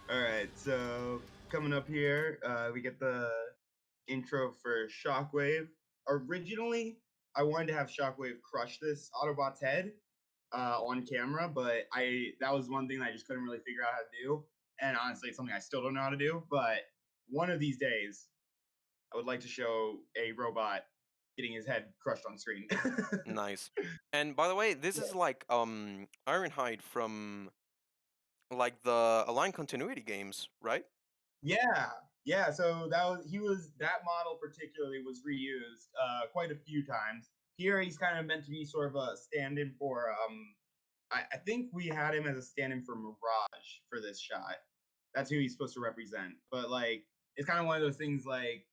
Speaker 4: All right, so coming up here, we get the intro for Shockwave. Originally, I wanted to have Shockwave crush this Autobot's head on camera, but that was one thing that I just couldn't really figure out how to do. And honestly, it's something I still don't know how to do. But one of these days, I would like to show a robot getting his head crushed on screen.
Speaker 2: Nice. And by the way, this is like Ironhide from like the Align Continuity games, right?
Speaker 4: Yeah. So that model particularly was reused quite a few times. Here, he's kind of meant to be sort of a stand-in for. I think we had him as a stand-in for Mirage for this shot. That's who he's supposed to represent. But like, it's kind of one of those things. Like,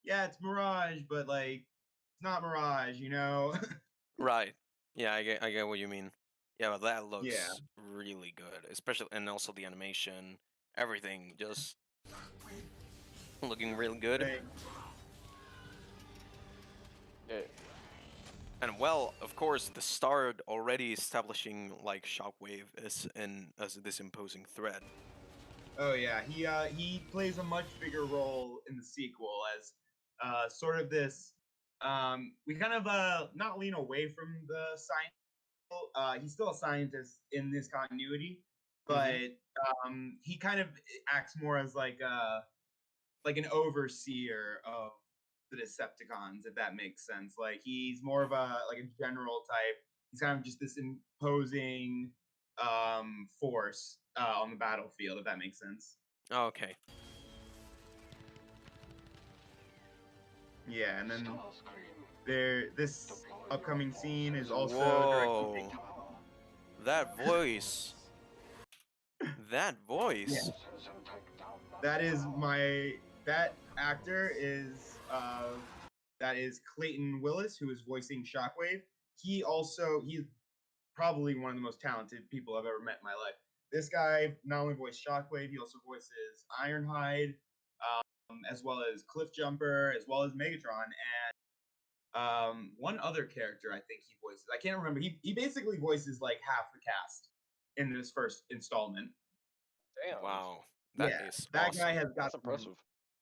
Speaker 4: yeah, it's Mirage, but like, it's not Mirage, you know?
Speaker 2: Right. Yeah, I get what you mean. Yeah, but that
Speaker 4: Yeah.
Speaker 2: looks really good, especially and also the animation, everything just looking really good.
Speaker 4: Like,
Speaker 3: Yeah.
Speaker 2: And well, of course, the start already establishing like Shockwave as this imposing threat.
Speaker 4: oh yeah, he plays a much bigger role in the sequel as sort of this. We kind of not lean away from the science. He's still a scientist in this continuity, but he kind of acts more as like an overseer of the Decepticons, if that makes sense. Like he's more of a general type. He's kind of just this imposing force on the battlefield, if that makes sense.
Speaker 2: Okay.
Speaker 4: Yeah, and then this upcoming scene is also
Speaker 2: Whoa.
Speaker 4: directly
Speaker 2: That voice. That voice.
Speaker 4: that actor is Clayton Willis, who is voicing Shockwave. He's probably one of the most talented people I've ever met in my life. This guy not only voiced Shockwave, he also voices Ironhide, as well as Cliff Jumper, as well as Megatron, and one other character I think he voices. I can't remember. He basically voices like half the cast in this first installment.
Speaker 3: Damn.
Speaker 2: Wow. That
Speaker 4: Yeah,
Speaker 2: is
Speaker 4: that
Speaker 2: awesome.
Speaker 4: guy has got
Speaker 3: That's
Speaker 4: some,
Speaker 3: impressive.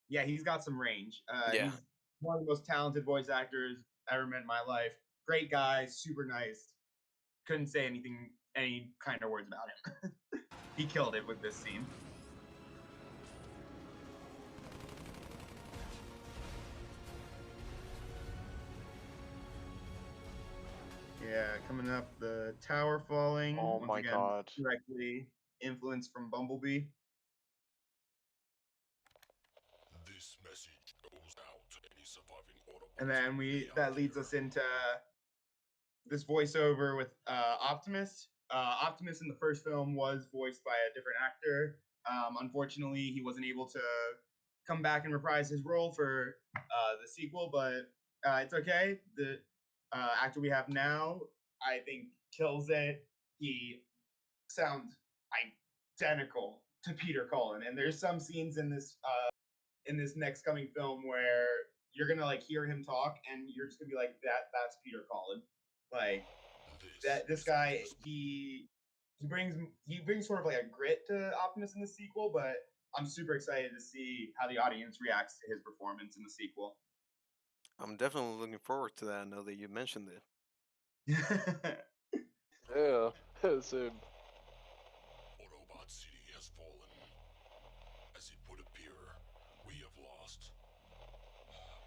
Speaker 4: yeah, he's got some range.
Speaker 2: Yeah.
Speaker 4: He's one of the most talented voice actors I ever met in my life. Great guy, super nice. Couldn't say any kind of words about him. He killed it with this scene. Yeah, coming up, the tower falling.
Speaker 3: Oh
Speaker 4: once
Speaker 3: my
Speaker 4: again,
Speaker 3: God.
Speaker 4: Directly influenced from Bumblebee.
Speaker 1: This message goes out to any surviving Autobots.
Speaker 4: And then that leads us into this voiceover with Optimus. Optimus in the first film was voiced by a different actor. Unfortunately, he wasn't able to come back and reprise his role for the sequel, but it's okay. The actor we have now, I think, kills it. He sounds identical to Peter Cullen, and there's some scenes in this next coming film where you're gonna like hear him talk, and you're just gonna be like, that's Peter Cullen. Like this guy, he brings sort of like a grit to Optimus in the sequel, but I'm super excited to see how the audience reacts to his performance in the sequel.
Speaker 2: I'm definitely looking forward to that now that you mentioned it.
Speaker 3: Yeah, same.
Speaker 1: Autobot City has fallen. As it would appear, we have lost.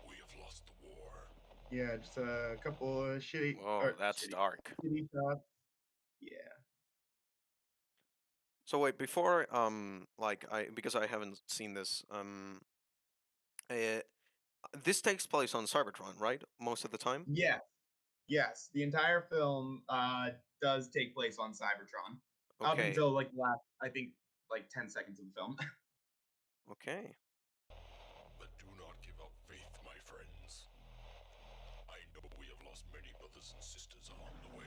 Speaker 1: We have lost the war.
Speaker 4: Yeah, just a couple of
Speaker 2: Whoa, that's dark.
Speaker 4: shitty shots. Yeah.
Speaker 2: So wait, before because I haven't seen this, uh, this takes place on Cybertron, right? Most of the time.
Speaker 4: Yeah. Yes. The entire film does take place on Cybertron. Up
Speaker 2: Okay.
Speaker 4: until like the last, I think, like 10 seconds of the film.
Speaker 2: Okay.
Speaker 1: But do not give up faith, my friends. I know we have lost many brothers and sisters along the way.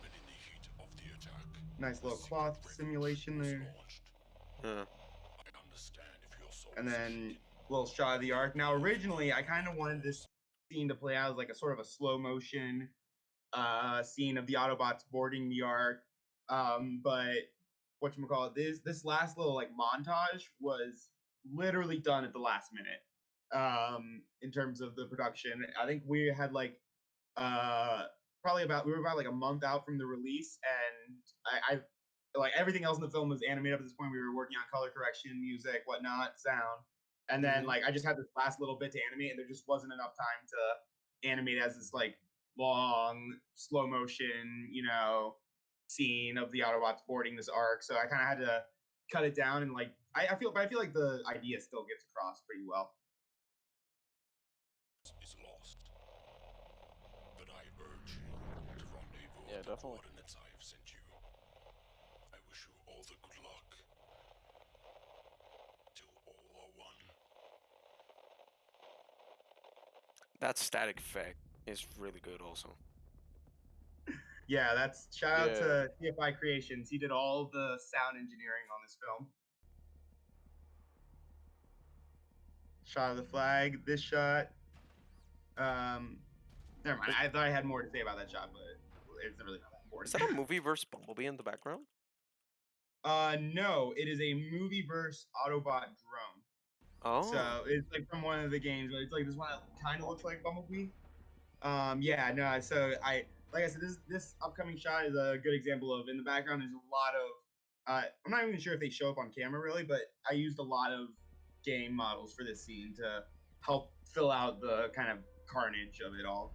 Speaker 1: And in the heat of the attack,
Speaker 4: Nice
Speaker 1: a
Speaker 4: little
Speaker 1: secret
Speaker 4: cloth
Speaker 1: weapon
Speaker 4: simulation
Speaker 1: was
Speaker 4: there.
Speaker 1: launched.
Speaker 2: Yeah.
Speaker 1: I understand if your soul
Speaker 4: And
Speaker 1: is
Speaker 4: then
Speaker 1: weak.
Speaker 4: little shot of the arc. Now, originally, I kind of wanted this scene to play out as like a sort of a slow motion scene of the Autobots boarding the ark. But whatchamacallit, this last little like montage was literally done at the last minute. In terms of the production, I think we had like uh we were about like a month out from the release, and I like everything else in the film was animated up at this point. We were working on color correction, music, whatnot, sound, and then
Speaker 2: Mhm.
Speaker 4: like I just had this last little bit to animate, and there just wasn't enough time to animate as this like long slow motion, scene of the Autobots boarding this arc. So I kind of had to cut it down, and like I feel like the idea still gets across pretty well.
Speaker 1: Is lost. But I urge you to rendezvous
Speaker 3: Yeah,
Speaker 1: at the
Speaker 3: definitely.
Speaker 1: coordinates I have sent you. I wish you all the good luck. Till all are one.
Speaker 2: That static effect is really good, also.
Speaker 4: Yeah, that's shout out
Speaker 3: Yeah.
Speaker 4: to TFI Creations. He did all the sound engineering on this film. Shot of the flag, this shot. Never mind. I thought I had more to say about that shot, but it's really not that
Speaker 2: Is
Speaker 4: important.
Speaker 2: that a movie versus Bumblebee in the background?
Speaker 4: No, it is a movie verse Autobot drone.
Speaker 2: Oh.
Speaker 4: So it's like from one of the games. It's like this one that kind of looks like Bumblebee. Yeah, no. So like I said, this upcoming shot is a good example of in the background. There's a lot of. I'm not even sure if they show up on camera really, but I used a lot of game models for this scene to help fill out the kind of carnage of it all.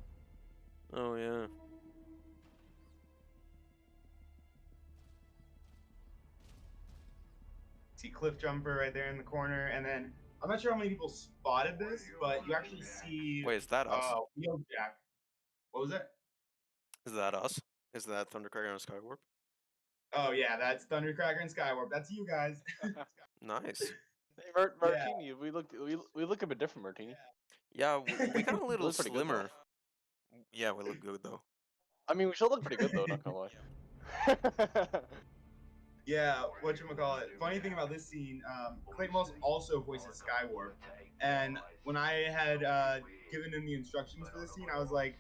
Speaker 2: Oh yeah.
Speaker 4: See Cliff Jumper right there in the corner, and then I'm not sure how many people spotted this, but you actually see
Speaker 2: Wait, is that us?
Speaker 4: Wheeljack. What was it?
Speaker 2: Is that us? Is that Thundercracker and Skywarp?
Speaker 4: Oh yeah, that's Thundercracker and Skywarp. That's you guys.
Speaker 2: Nice.
Speaker 3: Hey, Martini, we look a bit different, Martini.
Speaker 2: Yeah, we got a
Speaker 3: We
Speaker 2: little
Speaker 3: look pretty good, though.
Speaker 2: slimmer. Yeah, we look good though.
Speaker 3: I mean, we still look pretty good though. Not gonna lie.
Speaker 4: Yeah, whatchamacallit. Funny thing about this scene, Clayton Wells also voices Skywarp. And when I had given him the instructions for this scene, I was like,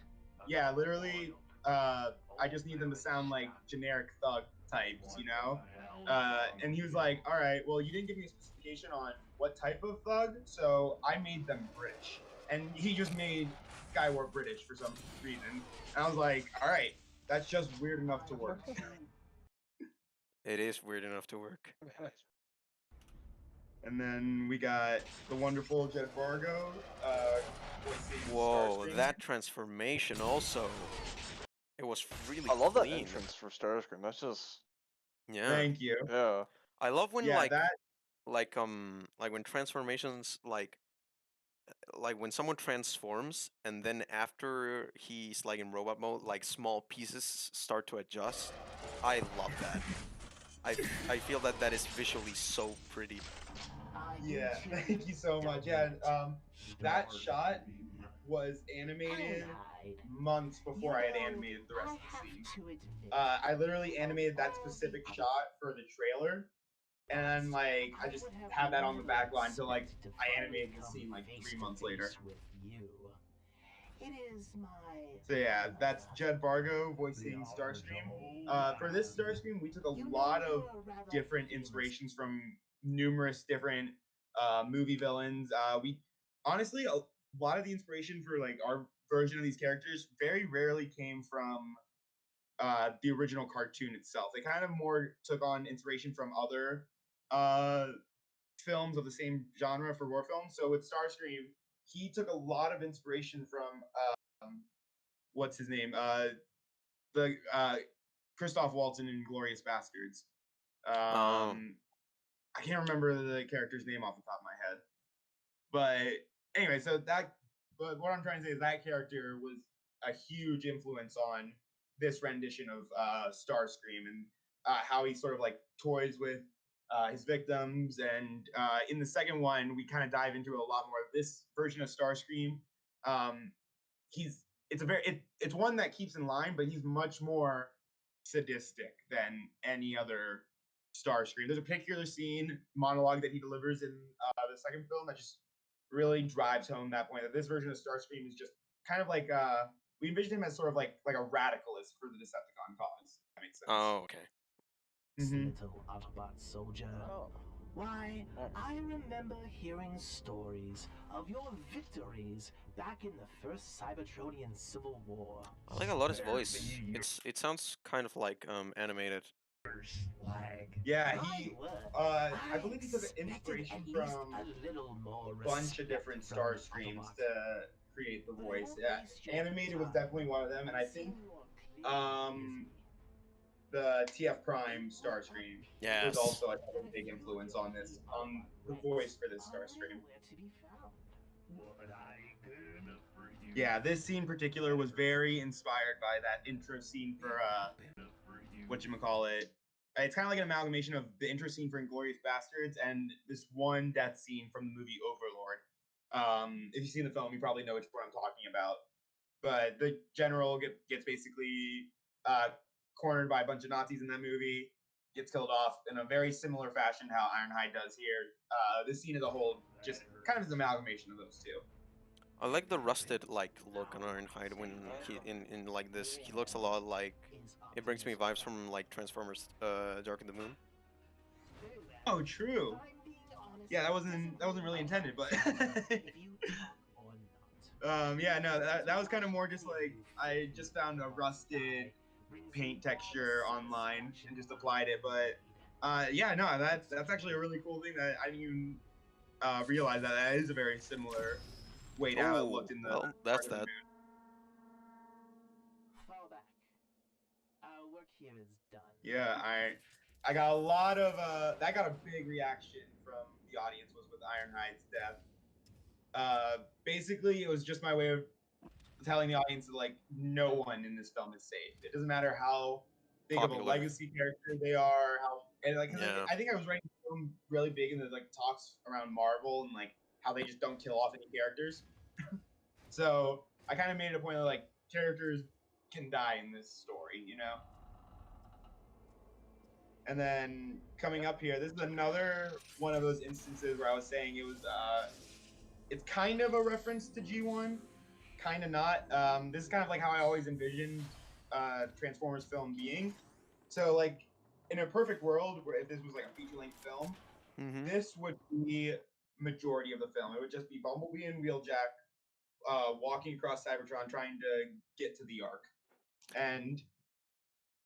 Speaker 4: yeah, literally, I just need them to sound like generic thug types, And he was like, all right, well, you didn't give me a specification on what type of thug, so I made them British. And he just made Skywarp British for some reason. And I was like, all right, that's just weird enough to work.
Speaker 2: It is weird enough to work.
Speaker 4: And then we got the wonderful Jed Fargo. Voicing
Speaker 2: Whoa,
Speaker 4: Starscream.
Speaker 2: that transformation also. It was really
Speaker 3: I love that
Speaker 2: clean.
Speaker 3: entrance for Starscream. That's just
Speaker 2: Yeah.
Speaker 4: Thank you.
Speaker 3: yeah.
Speaker 2: I love when
Speaker 4: Yeah,
Speaker 2: like when transformations like when someone transforms and then after he's like in robot mode, like small pieces start to adjust. I love that. I feel that is visually so pretty.
Speaker 4: Yeah, thank you so much. Yeah, that shot was animated months before I had animated the rest of the scene. I literally animated that specific shot for the trailer, and like I just have that on the back line until like I animated the scene like 3 months later. So yeah, that's Jed Bargo voicing Starscream. For this Starscream, we took a lot of different inspirations from numerous different movie villains. We honestly a lot of the inspiration for like our version of these characters very rarely came from the original cartoon itself. They kind of more took on inspiration from other films of the same genre for war films. So with Starscream, he took a lot of inspiration from what's his name? The Christoph Waltz in Glorious Bastards. I can't remember the character's name off the top of my head. But anyway, but what I'm trying to say is that character was a huge influence on this rendition of Starscream and how he sort of like toys with his victims. And in the second one, we kind of dive into a lot more of this version of Starscream. It's one that keeps in line, but he's much more sadistic than any other Starscream. There's a particular scene monologue that he delivers in the second film that just really drives home that point that this version of Starscream is just kind of like we envision him as sort of like a radicalist for the Decepticon cause. If that makes sense.
Speaker 2: Oh, okay.
Speaker 8: Little Autobot soldier.
Speaker 3: Oh.
Speaker 8: Why,
Speaker 3: Nice.
Speaker 8: I remember hearing stories of your victories back in the first Cybertronian Civil War.
Speaker 2: I like a lot his voice. It sounds kind of like animated.
Speaker 4: Yeah,
Speaker 8: My
Speaker 4: he
Speaker 8: word,
Speaker 4: I believe he took
Speaker 8: expected
Speaker 4: inspiration
Speaker 8: at least
Speaker 4: from
Speaker 8: a little more
Speaker 4: a bunch of
Speaker 8: respect
Speaker 4: different
Speaker 8: from
Speaker 4: Starscreams
Speaker 8: Autobots.
Speaker 4: to create the
Speaker 8: But
Speaker 4: voice.
Speaker 8: don't
Speaker 4: Yeah,
Speaker 8: waste your
Speaker 4: animated was
Speaker 8: time.
Speaker 4: definitely one of them, and I think the TF Prime Starscream
Speaker 2: Yes.
Speaker 4: was also a big influence on the voice for this Starscream. Yeah, this scene in particular was very inspired by that intro scene for whatchamacallit. It's kind of like an amalgamation of the intro scene for Inglourious Bastards and this one death scene from the movie Overlord. If you've seen the film, you probably know which one I'm talking about. But the general gets basically cornered by a bunch of Nazis in that movie, gets killed off in a very similar fashion how Ironhide does here. This scene as a whole just kind of is an amalgamation of those two.
Speaker 2: I like the rusted like look on Ironhide when he in like this. He looks a lot like. It brings me vibes from like Transformers, Dark of the Moon.
Speaker 4: Oh, true. Yeah, that wasn't really intended, but yeah, no, that was kind of more just like I just found a rusted paint texture online and just applied it. But yeah, no, that's actually a really cool thing that I didn't even realize that is a very similar way to how it looked in the.
Speaker 2: Well, that's that.
Speaker 8: Fall back. Our work here is done.
Speaker 4: Yeah, I got a lot of that got a big reaction from the audience was with Ironhide's death. Basically, it was just my way of telling the audience that like no one in this film is safe. It doesn't matter how big of a legacy character they are, I think I was writing the film really big in the like talks around Marvel and like how they just don't kill off any characters. So I kind of made it a point that like characters can die in this story, you know. And then coming up here, this is another one of those instances where I was saying it was it's kind of a reference to G1, kind of not. This is kind of like how I always envisioned Transformers film being. So like in a perfect world where if this was like a feature-length film, this would be majority of the film. It would just be Bumblebee and Wheeljack walking across Cybertron trying to get to the Ark. And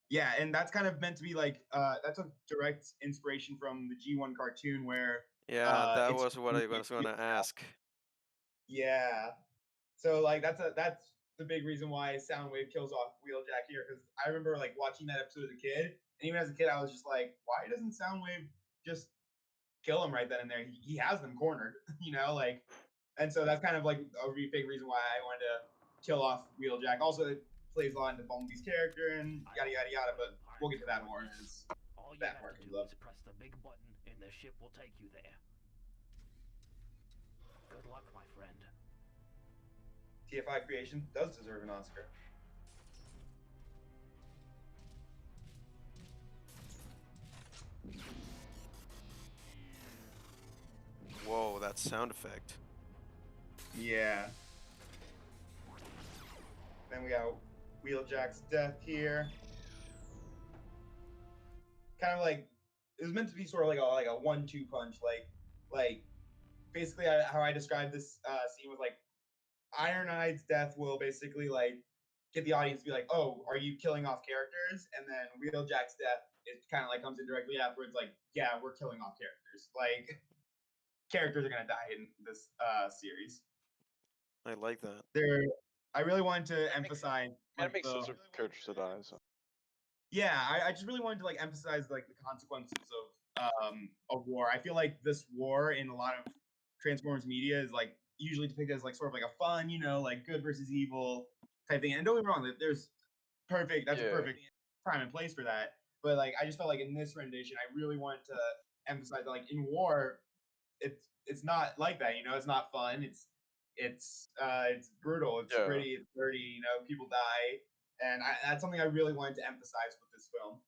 Speaker 4: yeah, and that's kind of meant to be like that's a direct inspiration from the G1 cartoon where
Speaker 2: that was what I was gonna ask.
Speaker 4: Yeah, so like that's the big reason why Soundwave kills off Wheeljack here, because I remember like watching that episode as a kid, and even as a kid I was just like, why doesn't Soundwave just kill him right then and there? He has them cornered, you know, like, and so that's kind of like a big reason why I wanted to kill off Wheeljack. Also, it plays a lot into Bumblebee's character and yada yada yada, but we'll get to that more as that part comes up.
Speaker 8: Press the big button and the ship will take you there. Good luck, my friend.
Speaker 4: TFI Creation does deserve an Oscar.
Speaker 2: Whoa, that sound effect.
Speaker 4: Yeah. Then we got Wheeljack's death here. Kind of like it was meant to be sort of like a 1-2 punch, like basically how I described this scene was like Iron Eye's death will basically like get the audience to be like, oh, are you killing off characters? And then Wheeljack's death, it kind of like comes in directly afterwards, like, yeah, we're killing off characters. Like characters are gonna die in this series.
Speaker 2: I like that.
Speaker 4: I really wanted to emphasize
Speaker 3: And
Speaker 4: like
Speaker 3: it makes sense for characters to die. So
Speaker 4: yeah, I just really wanted to like emphasize like the consequences of war. I feel like this war in a lot of Transformers media is like usually depicted as like sort of like a fun, like good versus evil type thing. And don't get me wrong, that's a perfect time and place for that. But like I just felt like in this rendition, I really wanted to emphasize that like in war, it's not like that, it's not fun. It's brutal, it's gritty, it's dirty, people die. And that's something I really wanted to emphasize with this film.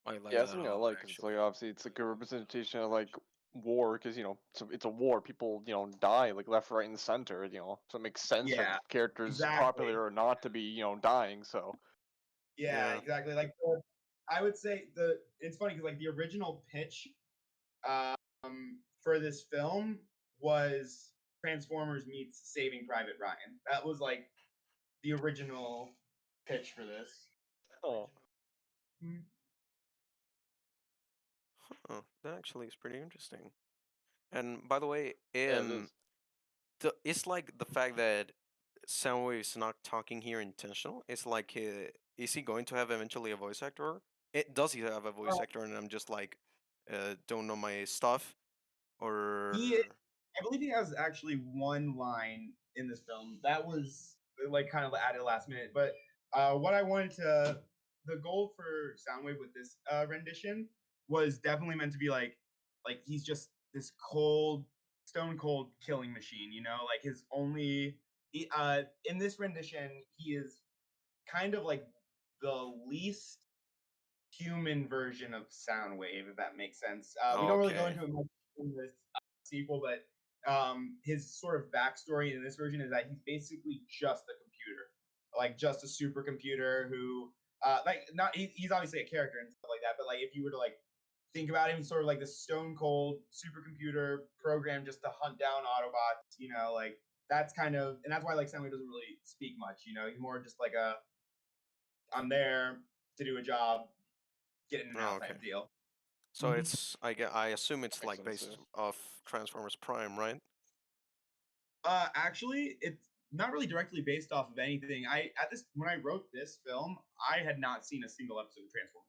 Speaker 2: I like
Speaker 3: yeah,
Speaker 2: that
Speaker 3: that's something I
Speaker 2: a lot,
Speaker 3: like. 'Cause it's
Speaker 2: actually.
Speaker 3: like obviously it's like a representation of like war, because it's a war. People die like left, right, and center. So it makes sense for
Speaker 4: Yeah,
Speaker 3: characters,
Speaker 4: exactly.
Speaker 3: popular or not, to be dying. So
Speaker 4: Yeah,
Speaker 2: Yeah.
Speaker 4: exactly. Like I would say it's funny because like the original pitch for this film was Transformers meets Saving Private Ryan. That was like the original pitch for this.
Speaker 3: oh
Speaker 4: Mhm.
Speaker 2: Huh, that actually is pretty interesting. And by the way,
Speaker 3: yeah, it is.
Speaker 2: it's like the fact that Soundwave is not talking here intentional. It's like, is he going to have eventually a voice actor? Does he have a voice
Speaker 4: Well,
Speaker 2: actor? And I'm just like, don't know my stuff, or
Speaker 4: I believe he has actually one line in this film that was like kind of added last minute. But what I wanted the goal for Soundwave with this rendition was definitely meant to be like he's just this stone cold killing machine. Like his in this rendition he is kind of like the least human version of Soundwave, if that makes sense. We don't really go
Speaker 2: okay.
Speaker 4: into it much in this sequel, but his sort of backstory in this version is that he's basically just a computer, like just a supercomputer who, like, not he's obviously a character and stuff like that, but like if you were to like think about him, he's sort of like this stone cold supercomputer programmed just to hunt down Autobots, like that's kind of, and that's why like Soundwave doesn't really speak much, he's more just like I'm there to do a job, get in and
Speaker 2: Oh,
Speaker 4: out
Speaker 2: okay.
Speaker 4: type deal.
Speaker 2: So it's I assume it's
Speaker 3: Makes
Speaker 2: like
Speaker 3: sense,
Speaker 2: based
Speaker 3: yeah.
Speaker 2: off Transformers Prime, right?
Speaker 4: Actually, it's not really directly based off of anything. When I wrote this film, I had not seen a single episode of Transformers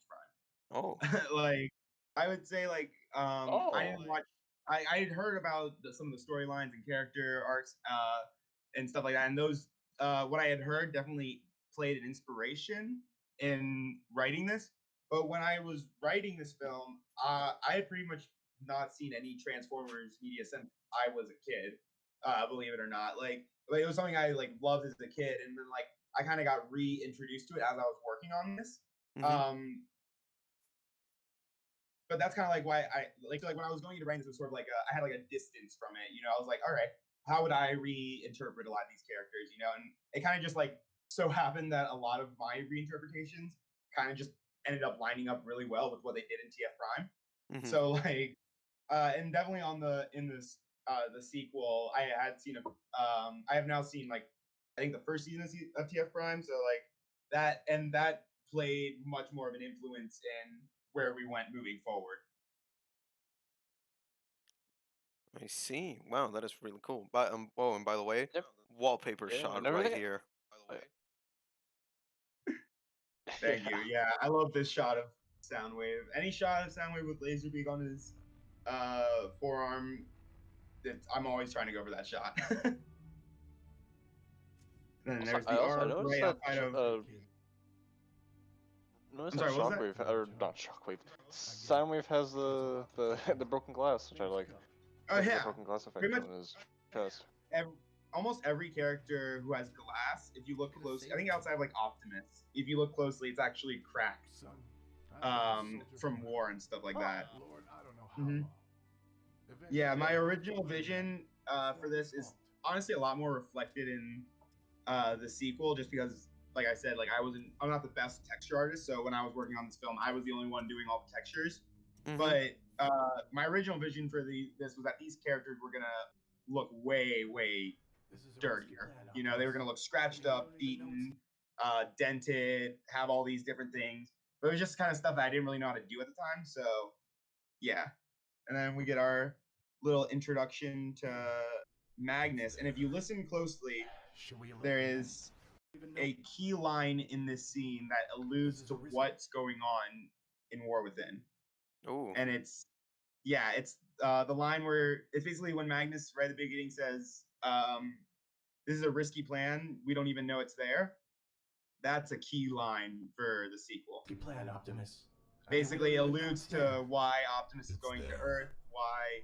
Speaker 2: Oh.
Speaker 4: Prime. Like, I would say like I
Speaker 3: Oh,
Speaker 4: didn't watch. I had heard about some of the storylines and character arcs and stuff like that, and those what I had heard definitely played an inspiration in writing this. But when I was writing this film, I had pretty much not seen any Transformers media since I was a kid. Believe it or not, like it was something I like loved as a kid, and then like I kind of got reintroduced to it as I was working on this.
Speaker 2: Mm-hmm.
Speaker 4: But that's kind of like why I like when I was going into writing this, it was sort of like I had like a distance from it. I was like, all right, how would I reinterpret a lot of these characters? And it kind of just like so happened that a lot of my reinterpretations kind of just ended up lining up really well with what they did in TF Prime.
Speaker 2: Mm-hmm.
Speaker 4: So like, and definitely in this the sequel, I had seen I have now seen like I think the first season of TF Prime. So like that played much more of an influence in where we went moving forward.
Speaker 2: I see. Wow, that is really cool. But oh, and by the way,
Speaker 3: Yep.
Speaker 2: wallpaper
Speaker 3: Yeah,
Speaker 2: shot
Speaker 3: and
Speaker 2: right
Speaker 3: everything.
Speaker 2: here.
Speaker 4: Thank you. Yeah, I love this shot of Soundwave. Any shot of Soundwave with Laserbeak on his forearm, I'm always trying to go for that shot. Then there's
Speaker 3: I
Speaker 4: the
Speaker 3: also
Speaker 4: arm
Speaker 3: noticed
Speaker 4: right
Speaker 3: that
Speaker 4: outside of.
Speaker 3: notice
Speaker 4: I'm
Speaker 3: that
Speaker 4: sorry, what was that?
Speaker 3: Shockwave, or not Shockwave, Soundwave has the broken glass, which I like.
Speaker 4: Oh
Speaker 3: The
Speaker 4: yeah,
Speaker 3: broken glass effect
Speaker 4: pretty much
Speaker 3: on his chest.
Speaker 4: almost every character who has glass, if you look closely, I think outside of like Optimus, if you look closely, it's actually cracked from war and stuff like that. Mhm. Yeah, my original vision for this is honestly a lot more reflected in the sequel, just because like I said, like I'm not the best texture artist, so when I was working on this film, I was the only one doing all the textures.
Speaker 2: Mhm.
Speaker 4: But my original vision for this was that these characters were gonna look way dirtier. You know, they were gonna look scratched up, beaten, dented, have all these different things. But it was just kind of stuff that I didn't really know how to do at the time. So yeah. And then we get our little introduction to Magnus. And if you listen closely, there is a key line in this scene that alludes to what's going on in War Within.
Speaker 2: Oh.
Speaker 4: And it's the line where it's basically when Magnus right at the beginning says, this is a risky plan, we don't even know it's there. That's a key line for the sequel.
Speaker 8: Good plan, Optimus.
Speaker 4: Basically alludes to why Optimus is going to Earth, why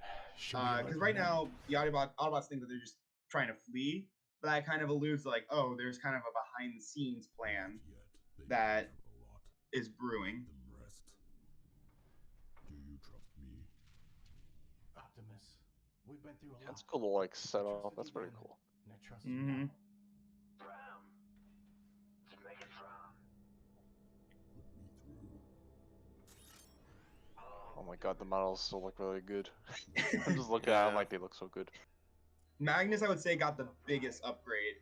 Speaker 4: because right now the Autobots think that they're just trying to flee, but that kind of alludes to like, oh, there's kind of a behind the scenes plan that is brewing.
Speaker 8: Optimus, we've been through a lot.
Speaker 3: That's cool to like set up. That's pretty cool.
Speaker 8: And I trust you now.
Speaker 3: Oh my god, the models still look really good. I'm just looking at them like they look so good.
Speaker 4: Magnus, I would say, got the biggest upgrade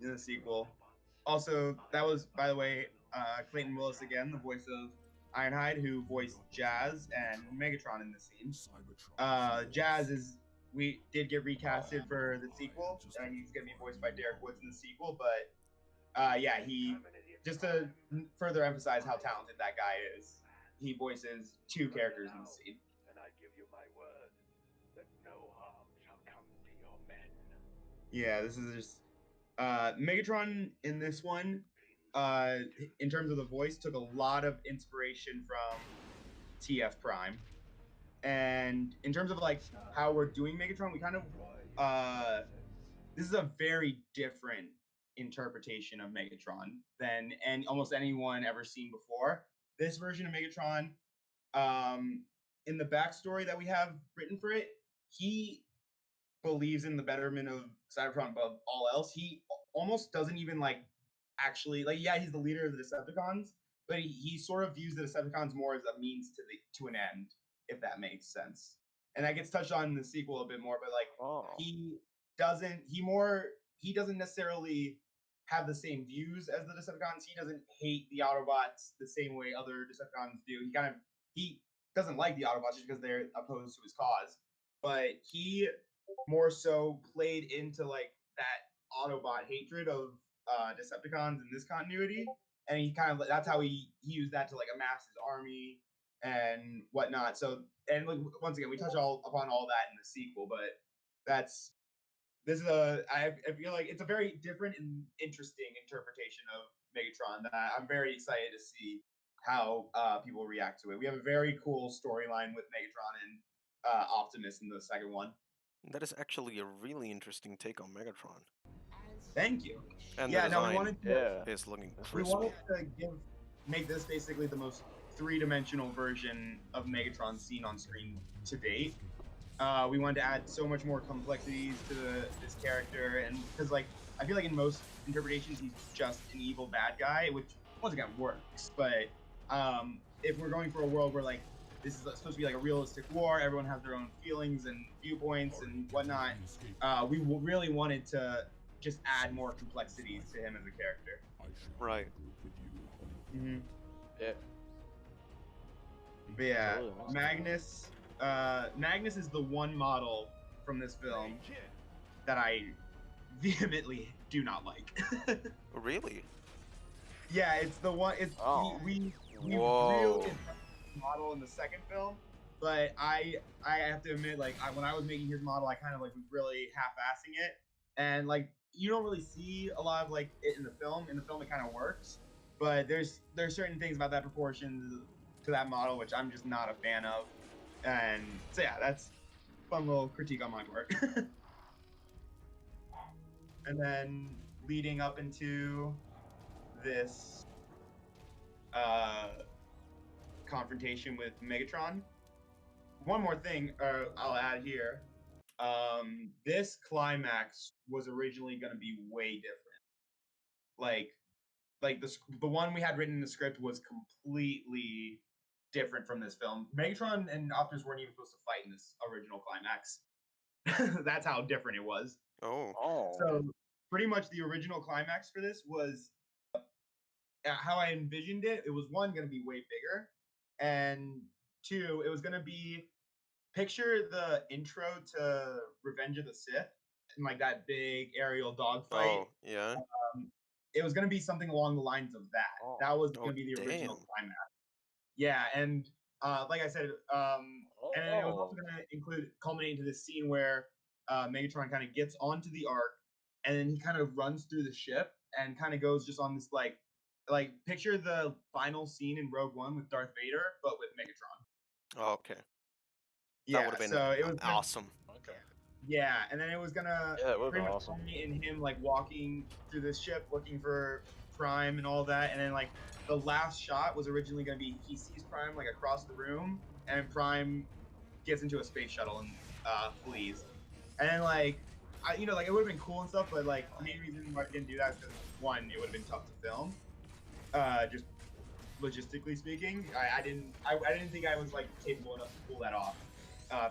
Speaker 4: in the sequel. Also, that was, by the way, Clayton Willis again, the voice of Ironhide, who voiced Jazz and Megatron in this scene. Jazz we did get recasted for the sequel, and he's going to be voiced by Derek Woods in the sequel, but yeah, he, just to further emphasize how talented that guy is, he voices 2 characters in the scene.
Speaker 5: And I give you my word that no harm shall come to your men.
Speaker 4: Yeah, this is just Megatron in this one, in terms of the voice, took a lot of inspiration from TF Prime. And in terms of like how we're doing Megatron, we kind of this is a very different interpretation of Megatron than almost anyone ever seen before. This version of Megatron, in the backstory that we have written for it, he believes in the betterment of Cybertron above all else. He almost doesn't even like actually like, yeah, he's the leader of the Decepticons, but he sort of views the Decepticons more as a means to an end, if that makes sense. And that gets touched on in the sequel a bit more, but like he doesn't necessarily have the same views as the Decepticons. He doesn't hate the Autobots the same way other Decepticons do. He doesn't like the Autobots just because they're opposed to his cause. But he more so played into like that Autobot hatred of Decepticons in this continuity, and he kind of that's how he used that to like amass his army and whatnot. So, and like, once again, we touch upon all that in the sequel, but I feel like it's a very different and interesting interpretation of Megatron that I'm very excited to see how people react to it. We have a very cool storyline with Megatron and Optimus in the second one.
Speaker 2: That is actually a really interesting take on Megatron.
Speaker 4: Thank you.
Speaker 2: And
Speaker 4: yeah,
Speaker 2: the design
Speaker 4: no, we wanted to,
Speaker 2: is looking
Speaker 4: we
Speaker 2: crisp.
Speaker 4: wanted to make this basically the most three-dimensional version of Megatron seen on screen to date. We wanted to add so much more complexities to this character, and because like I feel like in most interpretations he's just an evil bad guy, which once again works. But if we're going for a world where like this is supposed to be like a realistic war, everyone has their own feelings and viewpoints and whatnot, we really wanted to just add more complexities to him as a character.
Speaker 2: Right.
Speaker 4: Mm-hmm.
Speaker 3: Yeah.
Speaker 4: But yeah,
Speaker 3: Totally nice.
Speaker 4: Magnus is the one model from this film that I vehemently do not like.
Speaker 2: Really?
Speaker 4: Yeah, it's the one. It's we
Speaker 2: Whoa.
Speaker 4: really model in the second film, but I have to admit, like when I was making his model, I kind of like was really half-assing it, and like you don't really see a lot of like it in the film. In the film, it kind of works, but there's certain things about that proportion to that model which I'm just not a fan of, and so yeah, that's a fun little critique on my part. And then leading up into this confrontation with Megatron. One more thing I'll add here. This climax was originally going to be way different. Like, like the one we had written in the script was completely different from this film. Megatron and Optimus weren't even supposed to fight in this original climax. That's how different it was.
Speaker 2: Oh.
Speaker 4: So pretty much the original climax for this was how I envisioned it. It was one, going to be way bigger, and two, it was going to be, picture the intro to Revenge of the Sith and like that big aerial dogfight.
Speaker 2: Oh, yeah.
Speaker 4: It was going to be something along the lines of that. That was going to be the original
Speaker 2: damn.
Speaker 4: climax. Yeah, and like I said, and then it was also going to include culminate into this scene where Megatron kind of gets onto the Ark, and then he kind of runs through the ship and kind of goes just on this like picture the final scene in Rogue One with Darth Vader, but with Megatron.
Speaker 2: Oh, okay.
Speaker 4: Yeah,
Speaker 2: That would have been
Speaker 4: so it was
Speaker 2: awesome.
Speaker 3: Okay.
Speaker 4: Yeah, and then it was gonna
Speaker 3: Yeah, it would've
Speaker 4: pretty
Speaker 3: been
Speaker 4: much
Speaker 3: awesome.
Speaker 4: culminate in him like walking through this ship looking for Prime and all that, and then like the last shot was originally gonna be he sees Prime like across the room, and Prime gets into a space shuttle and flees, and then like like it would have been cool and stuff, but like the main reason why I didn't do that is because one, it would have been tough to film, just logistically speaking. I didn't think I was like capable enough to pull that off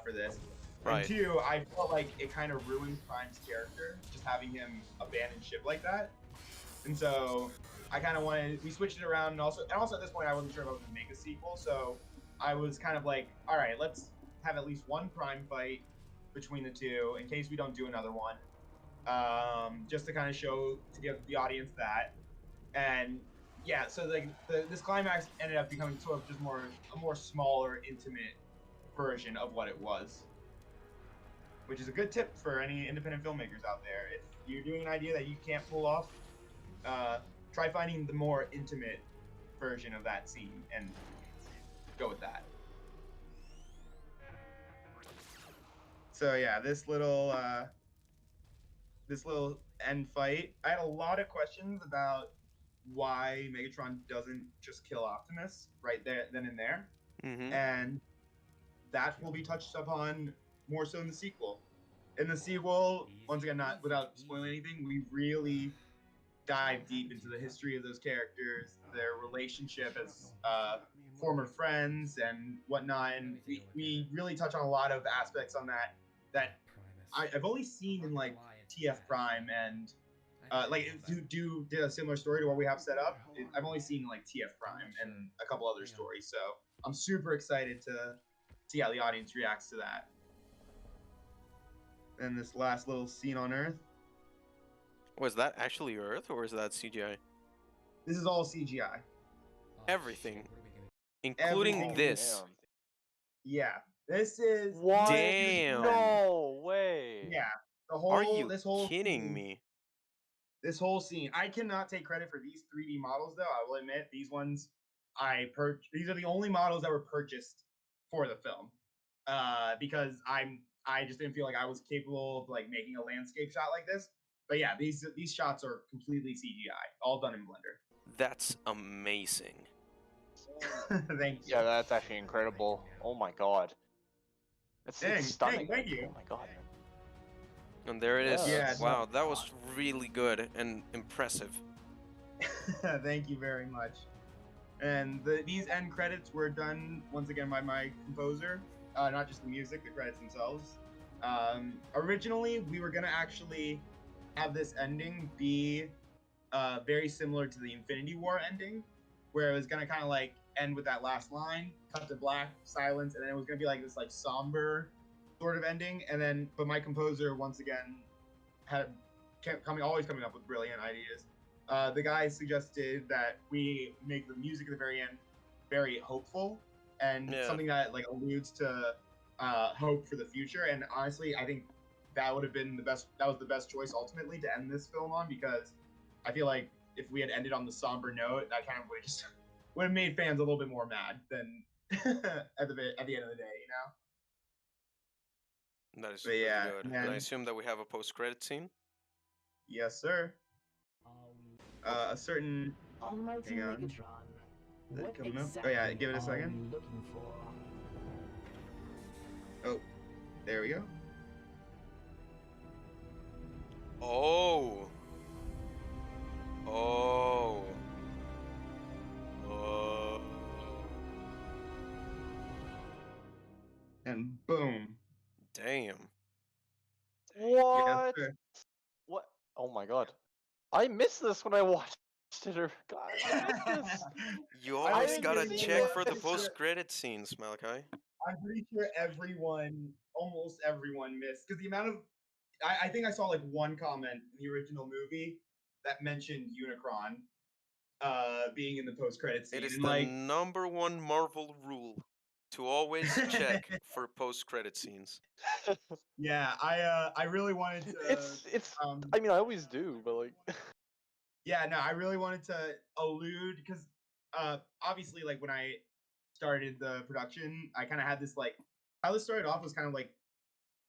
Speaker 4: for this.
Speaker 2: Right.
Speaker 4: And two, I felt like it kind of ruined Prime's character, just having him abandon ship like that. And so I kind of wanted, we switched it around, and also at this point I wasn't sure if I was gonna make a sequel, so I was kind of like, all right, let's have at least one Prime fight between the two in case we don't do another one, just to kind of show to give the audience that. And yeah, so like this climax ended up becoming sort of just a more smaller, intimate version of what it was, which is a good tip for any independent filmmakers out there. If you're doing an idea that you can't pull off, try finding the more intimate version of that scene and go with that. So yeah, this little end fight, I had a lot of questions about why Megatron doesn't just kill Optimus right there, then and there, and that will be touched upon more so in the sequel. In the sequel, once again, not without spoiling anything, we really dive deep into the history of those characters, their relationship as former friends and whatnot, and we really touch on a lot of aspects on that I've only seen in like TF Prime and like did a similar story to what we have set up. I've only seen like TF Prime and a couple other stories, so I'm super excited to see how the audience reacts to that. And this last little scene on Earth.
Speaker 2: Was that actually Earth or is that CGI?
Speaker 4: This is all CGI.
Speaker 2: Everything, including
Speaker 4: Everything.
Speaker 2: this.
Speaker 3: Damn.
Speaker 4: Yeah, this is
Speaker 3: What?
Speaker 2: Damn.
Speaker 3: No way.
Speaker 4: Yeah, the whole.
Speaker 2: Are you
Speaker 4: this whole
Speaker 2: kidding
Speaker 4: scene,
Speaker 2: me?
Speaker 4: This whole scene. I cannot take credit for these 3D models, though. I will admit these ones these are the only models that were purchased for the film, because I just didn't feel like I was capable of like making a landscape shot like this. But yeah, these shots are completely CGI, all done in Blender.
Speaker 2: That's amazing.
Speaker 4: Thank you.
Speaker 3: Yeah, that's actually incredible. Oh my god. It's stunning.
Speaker 4: Thank you.
Speaker 3: Oh my god.
Speaker 2: And there it is.
Speaker 4: Yeah,
Speaker 2: Wow, that was really good and impressive.
Speaker 4: Thank you very much. And these end credits were done once again by my composer, not just the music, the credits themselves. Originally, we were gonna actually have this ending be very similar to the Infinity War ending, where it was gonna kind of like end with that last line, cut to black, silence, and then it was gonna be like this like somber sort of ending. And then, but my composer once again always coming up with brilliant ideas. The guy suggested that we make the music at the very end very hopeful and something that like alludes to hope for the future. And honestly, I think that would have been the best. That was the best choice ultimately to end this film on, because I feel like if we had ended on the somber note, that kind of would have made fans a little bit more mad than at the end of the day, you know.
Speaker 2: That is
Speaker 4: But
Speaker 2: really
Speaker 4: yeah,
Speaker 2: good.
Speaker 4: man.
Speaker 2: And I assume that we have a post-credit scene.
Speaker 4: Yes, sir. A certain.
Speaker 8: Almighty
Speaker 4: Hang on.
Speaker 8: Megatron.
Speaker 4: Is that
Speaker 8: What
Speaker 4: coming up? Oh
Speaker 8: exactly
Speaker 4: yeah, give it a
Speaker 8: are
Speaker 4: second.
Speaker 8: you looking for?
Speaker 4: Oh, there we go.
Speaker 2: Oh. Oh.
Speaker 4: and boom.
Speaker 2: Damn.
Speaker 4: Yes,
Speaker 3: What?
Speaker 4: sir.
Speaker 3: What? Oh my god. I missed this when I watched it. God, I missed this.
Speaker 2: You
Speaker 4: I
Speaker 2: always
Speaker 4: didn't
Speaker 2: gotta
Speaker 3: see
Speaker 2: check for the
Speaker 3: this.
Speaker 2: post-credit scenes, Malachi.
Speaker 4: I'm pretty sure everyone, almost everyone, missed because the amount of I think I saw like one comment in the original movie that mentioned Unicron being in the post credit scene,
Speaker 2: It is
Speaker 4: and
Speaker 2: the
Speaker 4: like
Speaker 2: number one Marvel rule to always check for post-credit scenes.
Speaker 4: yeah, I really wanted to
Speaker 3: It's.
Speaker 4: um
Speaker 3: I mean, I always do, but like.
Speaker 4: yeah, no, I really wanted to allude because obviously like when I started the production, I kind of had this like how this started off was kind of like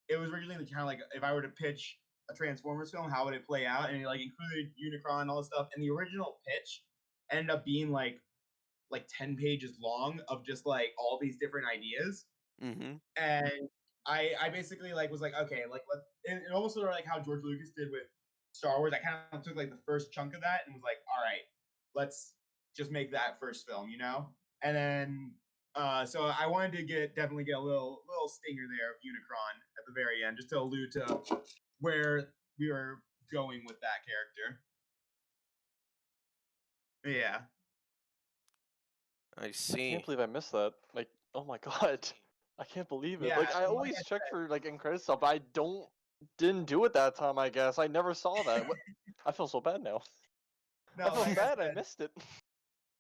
Speaker 4: it was originally kind of like if I were to pitch a Transformers film, how would it play out? And it like included Unicron and all this stuff. And the original pitch ended up being like 10 pages long of just like all these different ideas.
Speaker 2: Mm-hmm.
Speaker 4: And I basically like was like, okay, like it almost sort of like how George Lucas did with Star Wars. I kind of took like the first chunk of that and was like, all right, let's just make that first film, you know? And then so I wanted to definitely get a little stinger there of Unicron at the very end, just to allude to where we were going with that character. Yeah.
Speaker 2: I
Speaker 3: I
Speaker 2: see.
Speaker 3: can't believe I missed that. Like, oh my god. I can't believe it.
Speaker 4: Yeah,
Speaker 3: Like, I
Speaker 4: and like
Speaker 3: always
Speaker 4: I
Speaker 3: check
Speaker 4: said,
Speaker 3: for like end credit stuff, but I didn't do it that time. I guess I never saw that. What? I feel so bad now.
Speaker 4: no,
Speaker 3: I feel
Speaker 4: like I
Speaker 3: bad. I
Speaker 4: said,
Speaker 3: missed it.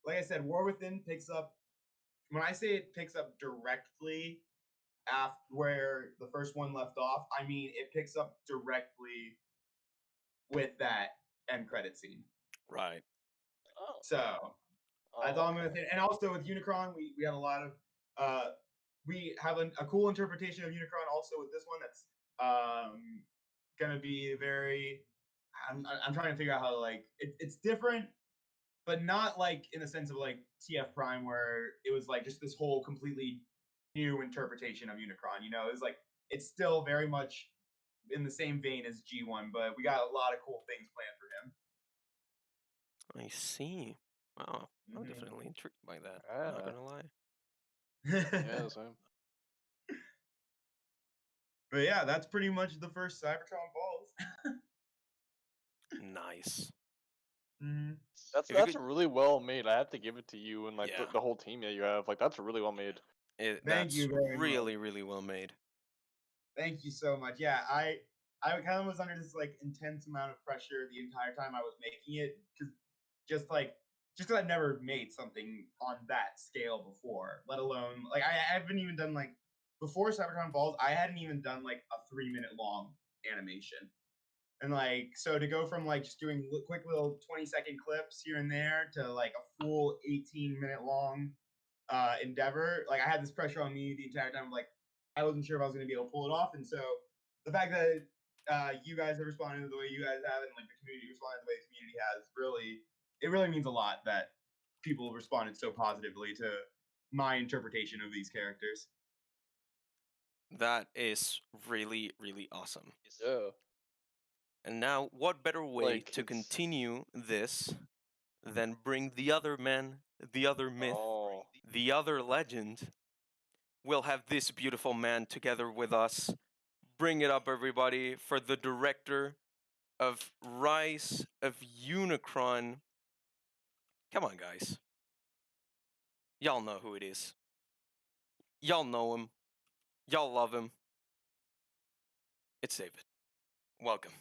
Speaker 4: like I said, War Within picks up. When I say it picks up directly after where the first one left off, I mean it picks up directly with that end credit scene.
Speaker 2: Right.
Speaker 3: Oh.
Speaker 4: So I thought I'm
Speaker 3: Okay.
Speaker 4: gonna say, and also with Unicron, we had a lot of we have a cool interpretation of Unicron also with this one that's gonna be very. I'm trying to figure out how to like it's different, but not like in the sense of like TF Prime where it was like just this whole completely new interpretation of Unicron. You know, it's like it's still very much in the same vein as G1, but we got a lot of cool things planned for him.
Speaker 2: I see. Wow. I'm
Speaker 4: Mhm.
Speaker 2: definitely intrigued by that.
Speaker 3: Yeah.
Speaker 2: Not gonna lie.
Speaker 3: Yeah. Same.
Speaker 4: But yeah, that's pretty much the first Cybertron Falls.
Speaker 2: Nice.
Speaker 4: Mhm.
Speaker 3: That's
Speaker 2: If you
Speaker 3: that's
Speaker 2: could,
Speaker 3: really well made. I have to give it to you and like
Speaker 2: yeah,
Speaker 3: the whole team that you have. Like, that's really well made.
Speaker 4: Thank
Speaker 2: that's
Speaker 4: you very much.
Speaker 2: really, really well made.
Speaker 4: Thank you so much. Yeah, I kind of was under this like intense amount of pressure the entire time I was making it because just like just because I've never made something on that scale before, let alone like I haven't even done like before Cybertron Falls, I hadn't even done like a 3 minute long animation. And like so to go from like just doing quick little 20-second clips here and there to like a full 18-minute long endeavor, like I had this pressure on me the entire time. Like I wasn't sure if I was going to be able to pull it off, and so the fact that you guys have responded the way you guys have, and like the community responded the way the community has, it really means a lot that people responded so positively to my interpretation of these characters.
Speaker 2: That is really, really awesome.
Speaker 3: Yeah.
Speaker 2: And now, what better way
Speaker 3: Like,
Speaker 2: to
Speaker 3: it's.
Speaker 2: continue this than bring the other man, the other myth,
Speaker 3: Oh.
Speaker 2: the other legend? We'll have this beautiful man together with us. Bring it up, everybody, for the director of Rise of Unicron. Come on, guys. Y'all know who it is. Y'all know him. Y'all love him. It's David. Welcome.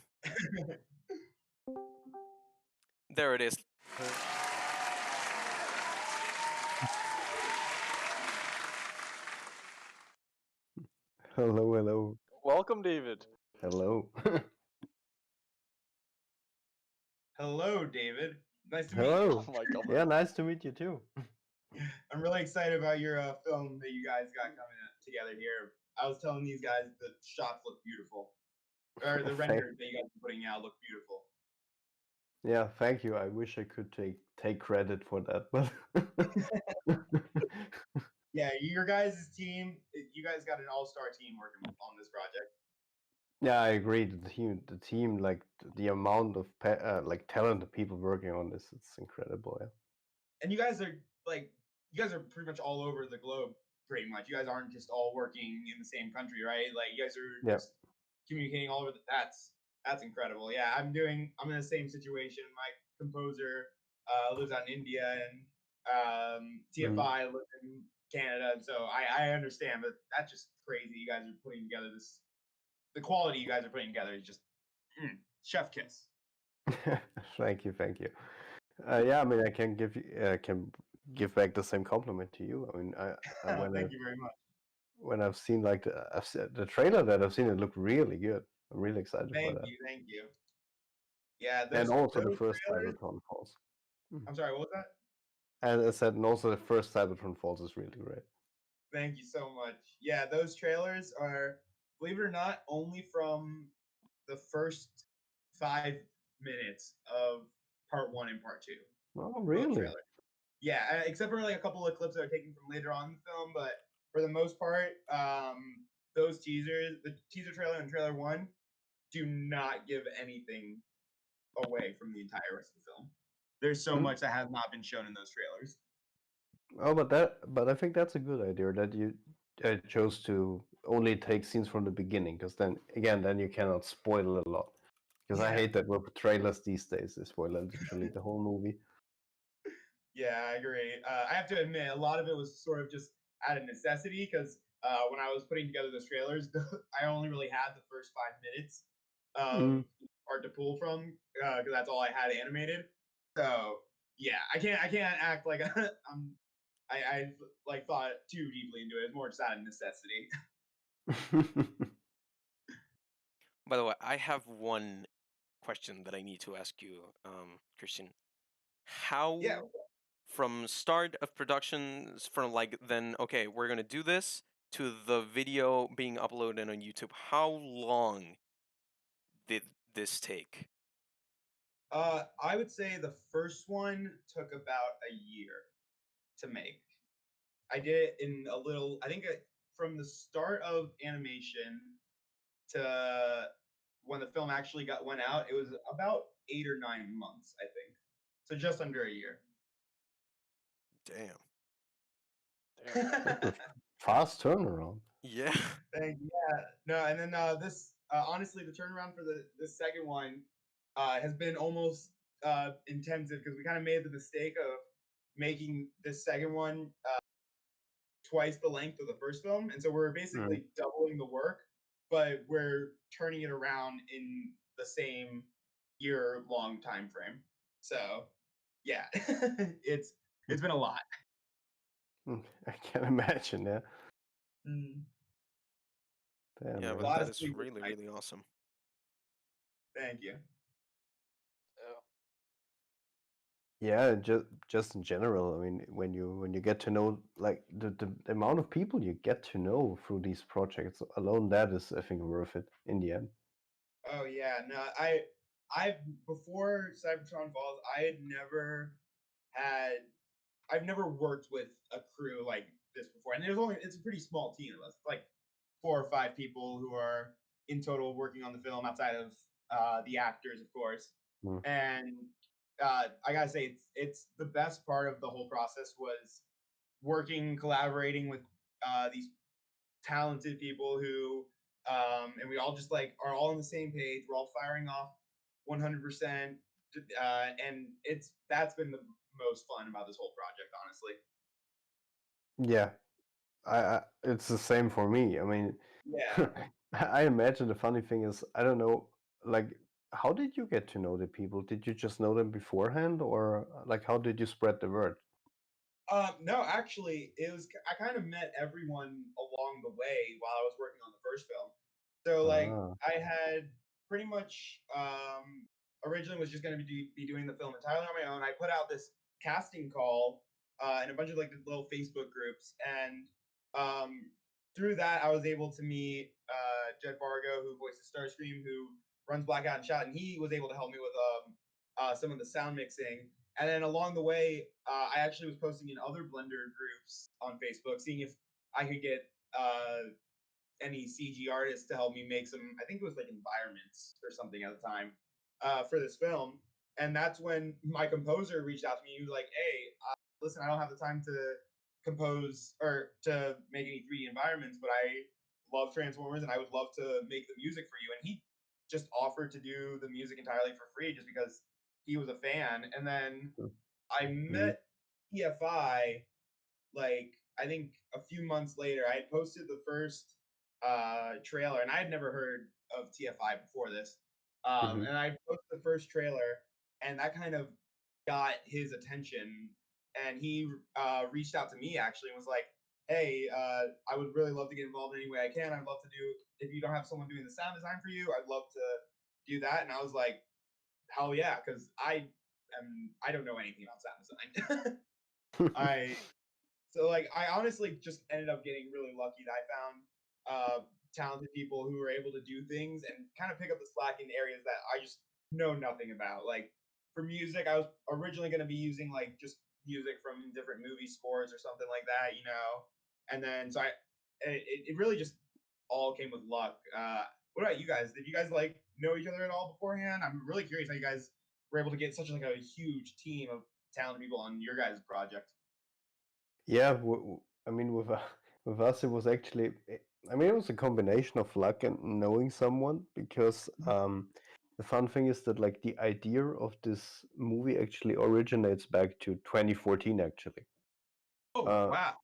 Speaker 2: There it is.
Speaker 9: Hello, hello,
Speaker 3: Welcome, David.
Speaker 9: hello.
Speaker 4: Hello, David. Nice to meet
Speaker 9: Hello.
Speaker 3: Oh my god.
Speaker 9: Yeah, nice to meet you too.
Speaker 4: you. I'm really excited about your film that you guys got coming together here. I was telling these guys the shots look beautiful, or the
Speaker 9: Thank-
Speaker 4: renders that you guys are putting out look beautiful.
Speaker 9: Yeah, thank you. I wish I could take credit for that, but
Speaker 4: Yeah, your guys' team, you guys got an all-star team working on this project.
Speaker 9: yeah, I agree. The team, like the amount of like talented people working on this, it's incredible. Yeah.
Speaker 4: And you guys are like, you guys are pretty much all over the globe. pretty much. You guys aren't just all working in the same country, right? Like you guys are
Speaker 9: Yeah.
Speaker 4: just communicating all over. That's incredible. Yeah, I'm in the same situation. My composer lives out in India, and TFI lives in Canada, and so I understand, but that's just crazy. You guys are putting together the quality you guys are putting together is just chef kiss.
Speaker 9: Thank you, thank you. Yeah, I mean, I can give back the same compliment to you. I mean,
Speaker 4: Thank you very much.
Speaker 9: when I've seen like the trailer that I've seen, it looked really good. I'm really excited for
Speaker 4: Thank
Speaker 9: that.
Speaker 4: you, thank you. Yeah,
Speaker 9: And also the
Speaker 4: those
Speaker 9: first
Speaker 4: trailers.
Speaker 9: Cybertron Falls.
Speaker 4: I'm sorry, what was that?
Speaker 9: And I said, and also the first Cybertron Falls is really great.
Speaker 4: Thank you so much. Yeah, those trailers are, believe it or not, only from the first 5 minutes of part 1 and part 2.
Speaker 9: Oh,
Speaker 4: Both
Speaker 9: really?
Speaker 4: trailers. Yeah, except for like a couple of clips that are taken from later on in the film, but for the most part, those teasers, the teaser trailer and trailer 1, do not give anything away from the entire rest of the film. There's so much that has not been shown in those trailers.
Speaker 9: Oh, but I think that's a good idea that you chose to only take scenes from the beginning, because then you cannot spoil a lot. Because I
Speaker 4: Yeah.
Speaker 9: hate that with trailers these days, they spoil literally the whole movie.
Speaker 4: Yeah, I agree. I have to admit, a lot of it was sort of just out of necessity because when I was putting together those trailers, I only really had the first 5 minutes of art to pull from because that's all I had animated. So yeah, I can't act like I like thought too deeply into it. It's more just out of necessity.
Speaker 2: By the way, I have one question that I need to ask you, Christian. How
Speaker 4: Yeah.
Speaker 2: from start of productions, from like then okay, we're gonna do this to the video being uploaded on YouTube, how long did this take?
Speaker 4: I would say the first one took about a year to make. I did it in a little. I think from the start of animation to when the film actually went out, it was about 8 or 9 months, I think. So just under a year.
Speaker 2: Damn.
Speaker 9: Fast turnaround.
Speaker 2: Yeah.
Speaker 4: Yeah. No, and then this honestly, the turnaround for the second one has been almost intensive because we kind of made the mistake of making this second one twice the length of the first film, and so we're basically doubling the work, but we're turning it around in the same year-long time frame. So, yeah, it's been a lot.
Speaker 9: I can imagine, yeah. Damn,
Speaker 2: Yeah,
Speaker 9: man.
Speaker 2: but that is really, really awesome.
Speaker 4: Thank you.
Speaker 9: Yeah, just in general. I mean, when you get to know like the amount of people you get to know through these projects alone, that is, I think, worth it in the end.
Speaker 4: Oh yeah, no, I before Cybertron Falls, I've never worked with a crew like this before, and it's a pretty small team of us, like 4 or 5 people who are in total working on the film outside of the actors, of course. And I gotta say, it's the best part of the whole process was collaborating with these talented people who, and we all just like are all on the same page. We're all firing off 100%, and that's been the most fun about this whole project, honestly.
Speaker 9: Yeah, I it's the same for me. I mean,
Speaker 4: Yeah.
Speaker 9: I imagine the funny thing is, I don't know, like, how did you get to know the people? Did you just know them beforehand, or like, how did you spread the word?
Speaker 4: No, actually, I kind of met everyone along the way while I was working on the first film. So like I had pretty much originally was just going to be doing the film entirely on my own. I put out this casting call in a bunch of like little Facebook groups, and through that I was able to meet Jed Fargo, who voices Starscream, who runs Blackout and Shot, and he was able to help me with some of the sound mixing. And then along the way, I actually was posting in other Blender groups on Facebook, seeing if I could get any CG artists to help me make some. I think it was like environments or something at the time for this film. And that's when my composer reached out to me. He was like, "Hey, listen, I don't have the time to compose or to make any 3D environments, but I love Transformers and I would love to make the music for you. And he just offered to do the music entirely for free just because he was a fan. And then I met TFI like I think a few months later. I had posted the first trailer, and I had never heard of TFI before this. And I posted the first trailer, and that kind of got his attention. And he reached out to me actually and was like, "Hey, I would really love to get involved in any way I can. I'd love to do if you don't have someone doing the sound design for you, I'd love to do that." And I was like, "Hell yeah!" Because I don't know anything about sound design. I so like I honestly just ended up getting really lucky that I found talented people who were able to do things and kind of pick up the slack in areas that I just know nothing about. Like for music, I was originally going to be using like just music from different movie scores or something like that, And then so it really just all came with luck. What about you guys? Did you guys like know each other at all beforehand? I'm really curious how you guys were able to get such like a huge team of talented people on your guys' project.
Speaker 9: Yeah, I mean, with us, it was actually, I mean, it was a combination of luck and knowing someone because the fun thing is that like the idea of this movie actually originates back to 2014, actually.
Speaker 4: Oh wow!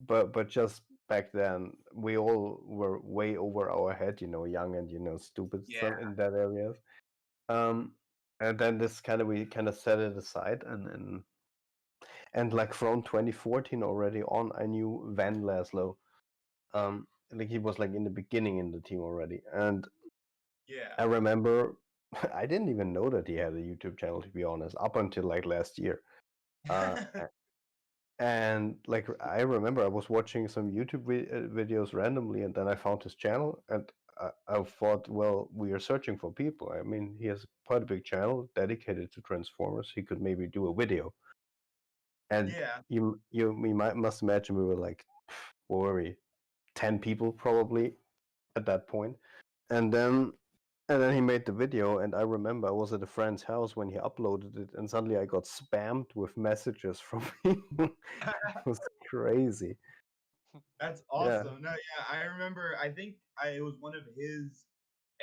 Speaker 9: But just back then, we all were way over our head, young and stupid
Speaker 4: Yeah.
Speaker 9: in that area. And then we kind of set it aside, and like from 2014 already on, I knew Van Laszlo. Like he was like in the beginning in the team already, and
Speaker 4: Yeah.
Speaker 9: I remember I didn't even know that he had a YouTube channel, to be honest, up until like last year. And like I remember I was watching some YouTube videos randomly, and then I found his channel, and I thought, well, we are searching for people. I mean, he has quite a big channel dedicated to Transformers. He could maybe do a video. And
Speaker 4: Yeah.
Speaker 9: must imagine we were like, what were we, 10 people probably at that point. And then he made the video, and I remember I was at a friend's house when he uploaded it, and suddenly I got spammed with messages from him. It was crazy.
Speaker 4: That's
Speaker 9: Yeah.
Speaker 4: awesome. No, yeah, I remember. It was one of his.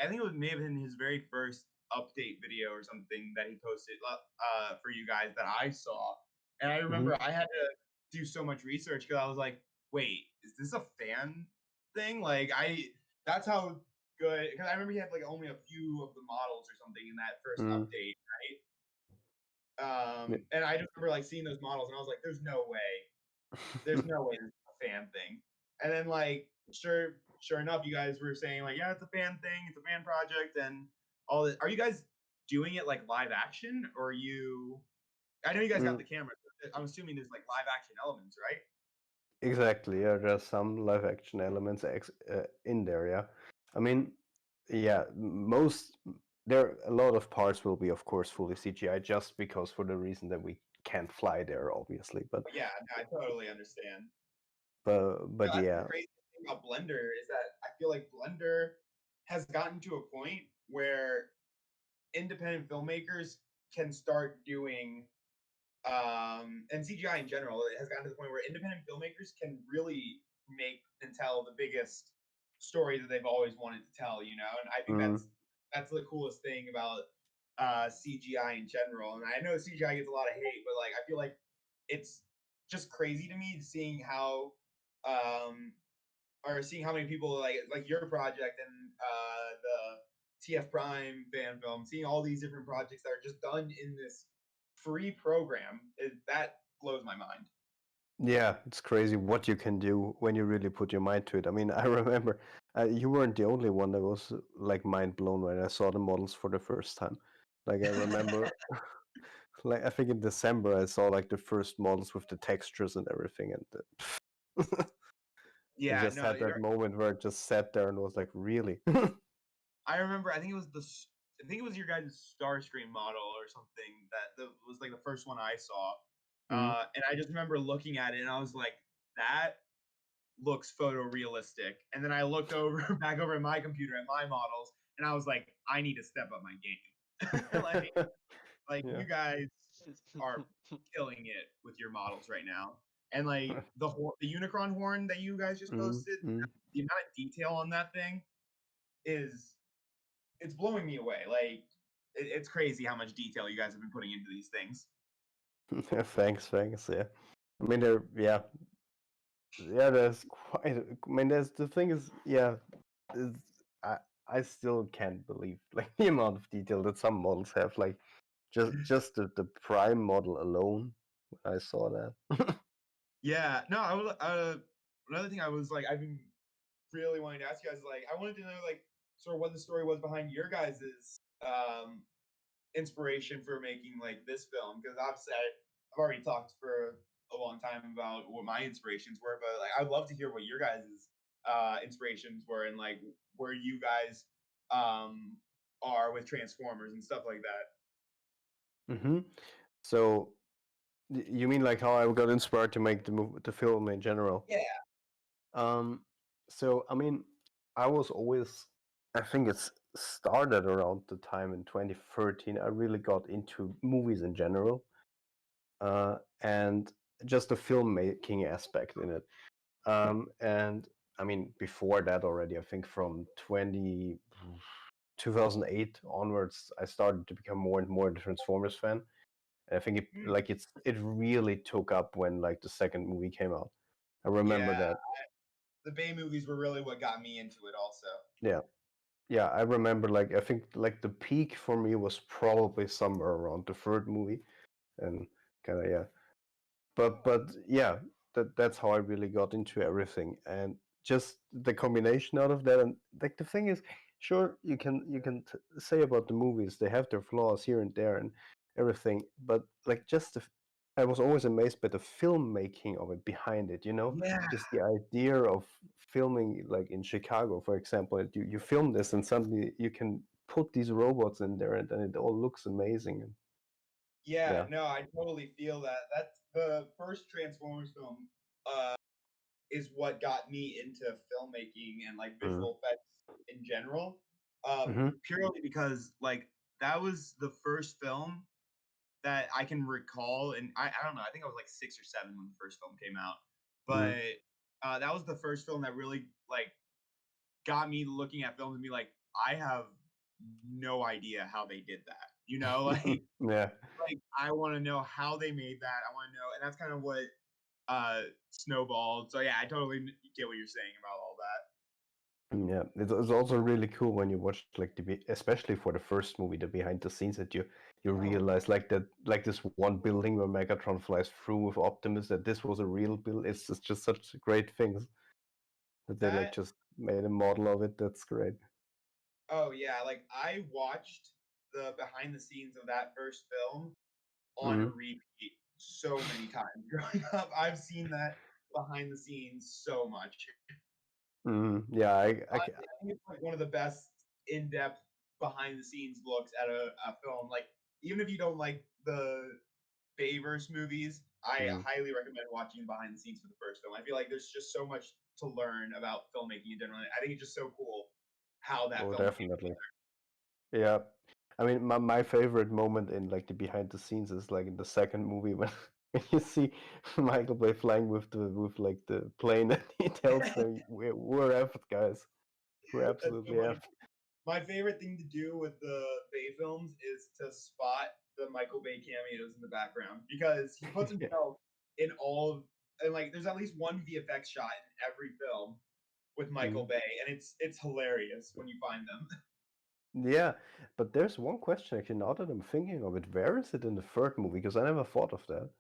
Speaker 4: I think it was may have been his very first update video or something that he posted for you guys that I saw. And I remember I had to do so much research because I was like, wait, is this a fan thing? Like that's how good. Because I remember he had like only a few of the models or something in that first update, right? And I just remember like seeing those models, and I was like, there's no way this is a fan thing. And then like sure enough, you guys were saying like, yeah, it's a fan thing, it's a fan project, and all that. Are you guys doing it like live action, or are you? I know you guys got the camera. So I'm assuming there's like live action elements, right?
Speaker 9: Exactly. Yeah, there's some live action elements in there. Yeah, I mean, yeah, a lot of parts will be, of course, fully CGI, just because for the reason that we can't fly there, obviously. But
Speaker 4: Yeah, no, I totally understand.
Speaker 9: but
Speaker 4: That's
Speaker 9: yeah.
Speaker 4: the crazy thing about Blender is that I feel like Blender has gotten to a point where independent filmmakers can start doing and CGI in general, it has gotten to the point where independent filmmakers can really make and tell the biggest story that they've always wanted to tell, And I think that's the coolest thing about CGI in general. And I know CGI gets a lot of hate, but like I feel like it's just crazy to me seeing how or seeing how many people like your project and the TF Prime fan film, seeing all these different projects that are just done in this free program, that blows my mind.
Speaker 9: Yeah, it's crazy what you can do when you really put your mind to it. I mean, I remember you weren't the only one that was like mind blown when I saw the models for the first time. Like I remember, like I think in December I saw like the first models with the textures and everything, and I
Speaker 4: Yeah,
Speaker 9: just had that moment where I just sat there and was like, really?
Speaker 4: I remember. I think it was your guys' Starscream model or something that was like the first one I saw. And I just remember looking at it and I was like, that looks photorealistic. And then I looked over back over at my computer at my models, and I was like, I need to step up my game. like
Speaker 9: Yeah.
Speaker 4: you guys are killing it with your models right now. and like the Unicron horn that you guys just posted, the amount of detail on that thing it's blowing me away. Like it's crazy how much detail you guys have been putting into these things.
Speaker 9: Thanks. Yeah, I mean, there's quite. I mean, there's the thing is, is I I still can't believe like the amount of detail that some models have. Like just the prime model alone. I saw that.
Speaker 4: Yeah, no, I was another thing I was like I've been really wanting to ask you guys like I wanted to know like sort of what the story was behind your guys's inspiration for making like this film because I've already talked for a long time about what my inspirations were, but like I'd love to hear what your guys's inspirations were and like where you guys are with Transformers and stuff like that.
Speaker 9: So you mean like how I got inspired to make the film in general?
Speaker 4: Yeah.
Speaker 9: So I mean, I was always. I think it's started around the time in 2013. I really got into movies in general, and just the filmmaking aspect in it. And I mean, before that already, I think from 2008 onwards, I started to become more and more a Transformers fan. And I think it really took up when like the second movie came out. I remember that.
Speaker 4: The Bay movies were really what got me into it also.
Speaker 9: Yeah, I remember like I think like the peak for me was probably somewhere around the third movie, and kind of but yeah, that's how I really got into everything, and just the combination out of that, and like the thing is, sure you can say about the movies they have their flaws here and there and everything, but like I was always amazed by the filmmaking of it behind it,
Speaker 4: Yeah.
Speaker 9: just the idea of filming like in Chicago, for example, you film this and suddenly you can put these robots in there and then it all looks amazing. And
Speaker 4: Yeah, no, I totally feel that. That's the first Transformers film is what got me into filmmaking and like visual effects in general. Purely because like that was the first film that I can recall, and I don't know, I think I was like 6 or 7 when the first film came out, but that was the first film that really like got me looking at films and be like, I have no idea how they did that. Like
Speaker 9: yeah.
Speaker 4: like I want to know how they made that. I want to know, and that's kind of what snowballed. So yeah, I totally get what you're saying about all that.
Speaker 9: Yeah, it's also really cool when you watch like especially for the first movie, the behind the scenes that you realize like that like this one building where Megatron flies through with Optimus, that this was a real build. It's just such great things that they like just made a model of it. That's great.
Speaker 4: Oh yeah, like I watched the behind the scenes of that first film on repeat so many times growing up. I've seen that behind the scenes so much.
Speaker 9: Yeah,
Speaker 4: I think it's like one of the best in-depth behind the scenes looks at a film. Like even if you don't like the Bayverse movies, I highly recommend watching behind the scenes for the first film. I feel like there's just so much to learn about filmmaking in general. I think it's just so cool how that film
Speaker 9: definitely. Yeah. I mean, my favorite moment in like the behind the scenes is like in the second movie when you see Michael Bay flying with like the plane and he tells them we're effed, guys. We're absolutely effed.
Speaker 4: My favorite thing to do with the Bay films is to spot the Michael Bay cameos in the background because he puts himself in all of, and like there's at least one VFX shot in every film with Michael Bay, and it's hilarious when you find them.
Speaker 9: Yeah, but there's one question actually. Now that I'm thinking of it, where is it in the third movie? Because I never thought of that.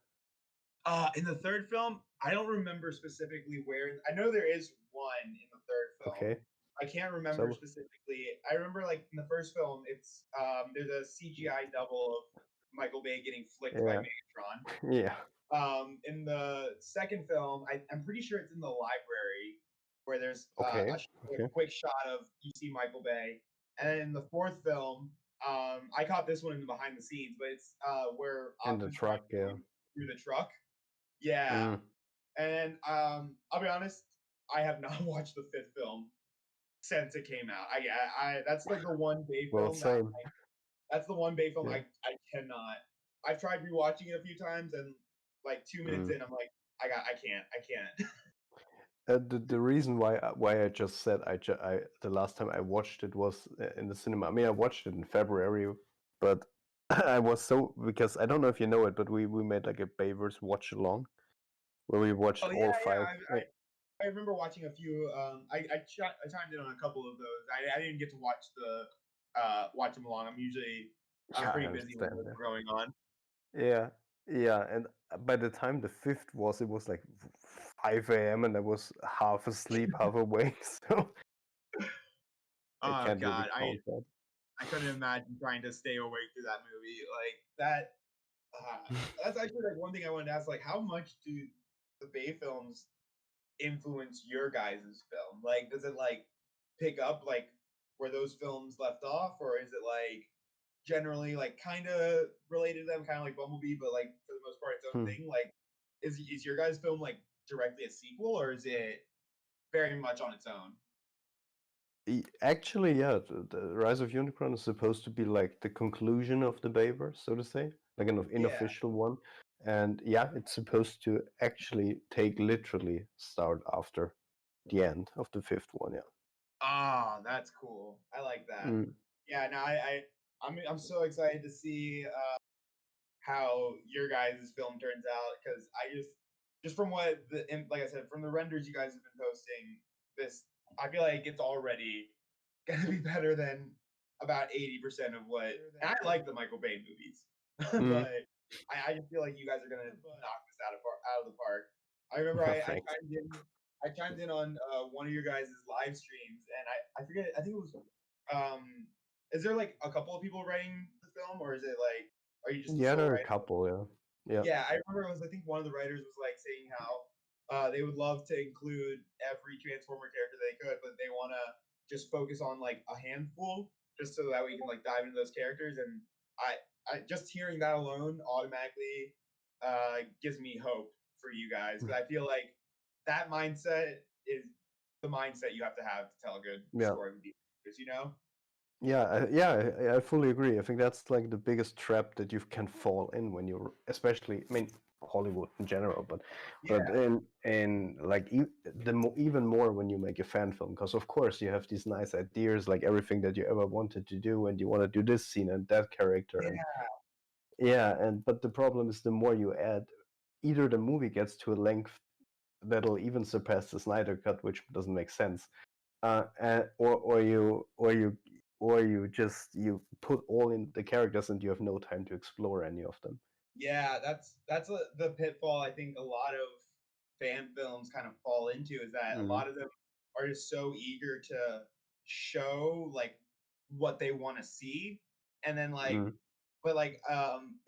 Speaker 4: In the third film, I don't remember specifically where. I know there is one in the third film.
Speaker 9: Okay.
Speaker 4: I can't remember specifically. I remember like in the first film, it's there's a CGI double of Michael Bay getting flicked by Megatron.
Speaker 9: Yeah.
Speaker 4: In the second film, I'm pretty sure it's in the library where there's a quick shot of you see Michael Bay, and in the fourth film, I caught this one in the behind the scenes, but it's where
Speaker 9: in the truck,
Speaker 4: through the truck. Yeah, and I'll be honest, I have not watched the fifth film since it came out. I that's like the one Bay film that's the one Bay film I cannot. I've tried rewatching it a few times, and like 2 minutes in, I'm like, I can't.
Speaker 9: The reason why I just said I the last time I watched it was in the cinema. I mean, I watched it in February, but I was so because I don't know if you know it, but we made like a Bayverse watch along where we watched
Speaker 4: Oh yeah,
Speaker 9: all
Speaker 4: yeah.
Speaker 9: five.
Speaker 4: I remember watching a few. I chimed in on a couple of those. I didn't get to watch watch them along. I'm
Speaker 9: Yeah, I
Speaker 4: pretty busy with
Speaker 9: understand.
Speaker 4: what's going on.
Speaker 9: Yeah, yeah, and by the time the fifth was, it was like 5 a.m. and I was half asleep, half awake, so I
Speaker 4: Oh
Speaker 9: can't really
Speaker 4: God,
Speaker 9: count that.
Speaker 4: I couldn't imagine trying to stay awake through that movie. Like that. That's actually like one thing I wanted to ask. Like, how much do the Bay films influence your guys' film? Like, does it like pick up like where those films left off, or is it like generally like kind of related to them, kind of like Bumblebee, but like for the most part its own
Speaker 9: Hmm.
Speaker 4: thing? Like, is your guys' film like directly a sequel, or is it very much on its own?
Speaker 9: Actually, yeah, the Rise of Unicron is supposed to be like the conclusion of the Bayverse, so to say, like an
Speaker 4: Yeah.
Speaker 9: unofficial one. And yeah, it's supposed to actually take literally start after the end of the fifth one. Yeah.
Speaker 4: Ah, that's cool. I like that.
Speaker 9: Mm.
Speaker 4: Yeah, no, I'm so excited to see how your guys' film turns out because I just from what like I said from the renders you guys have been posting, this I feel like it's already gonna be better than about 80% of what. And I like the Michael Bay movies,
Speaker 9: Mm.
Speaker 4: but I just feel like you guys are gonna knock this out of the park. I remember
Speaker 9: Thanks.
Speaker 4: I chimed in on one of your guys' live streams, and I forget. I think it was. Um, is there like a couple of people writing the film, or is it like are you just the
Speaker 9: Yeah,
Speaker 4: sole
Speaker 9: there are a
Speaker 4: writer?
Speaker 9: couple. Yeah. Yeah.
Speaker 4: Yeah, I remember it was I think one of the writers was like saying how they would love to include every Transformer character they could, but they want to just focus on like a handful, just so that we can like dive into those characters. And I just hearing that alone automatically gives me hope for you guys because I feel like that mindset is the mindset you have to tell a good
Speaker 9: Yeah.
Speaker 4: story with these characters. You know?
Speaker 9: Yeah, I fully agree. I think that's like the biggest trap that you can fall in when you're, especially, I mean, Hollywood in general, but
Speaker 4: Yeah.
Speaker 9: in like even more when you make a fan film, because of course you have these nice ideas, like everything that you ever wanted to do, and you want to do this scene and that character, and
Speaker 4: Yeah.
Speaker 9: yeah, and but the problem is the more you add, either the movie gets to a length that'll even surpass the Snyder Cut, which doesn't make sense, or you just you put all in the characters and you have no time to explore any of them.
Speaker 4: Yeah, the pitfall I think a lot of fan films kind of fall into is that a
Speaker 9: Mm,
Speaker 4: lot of them are just so eager to show like what they want to see, and then like
Speaker 9: mm,
Speaker 4: but like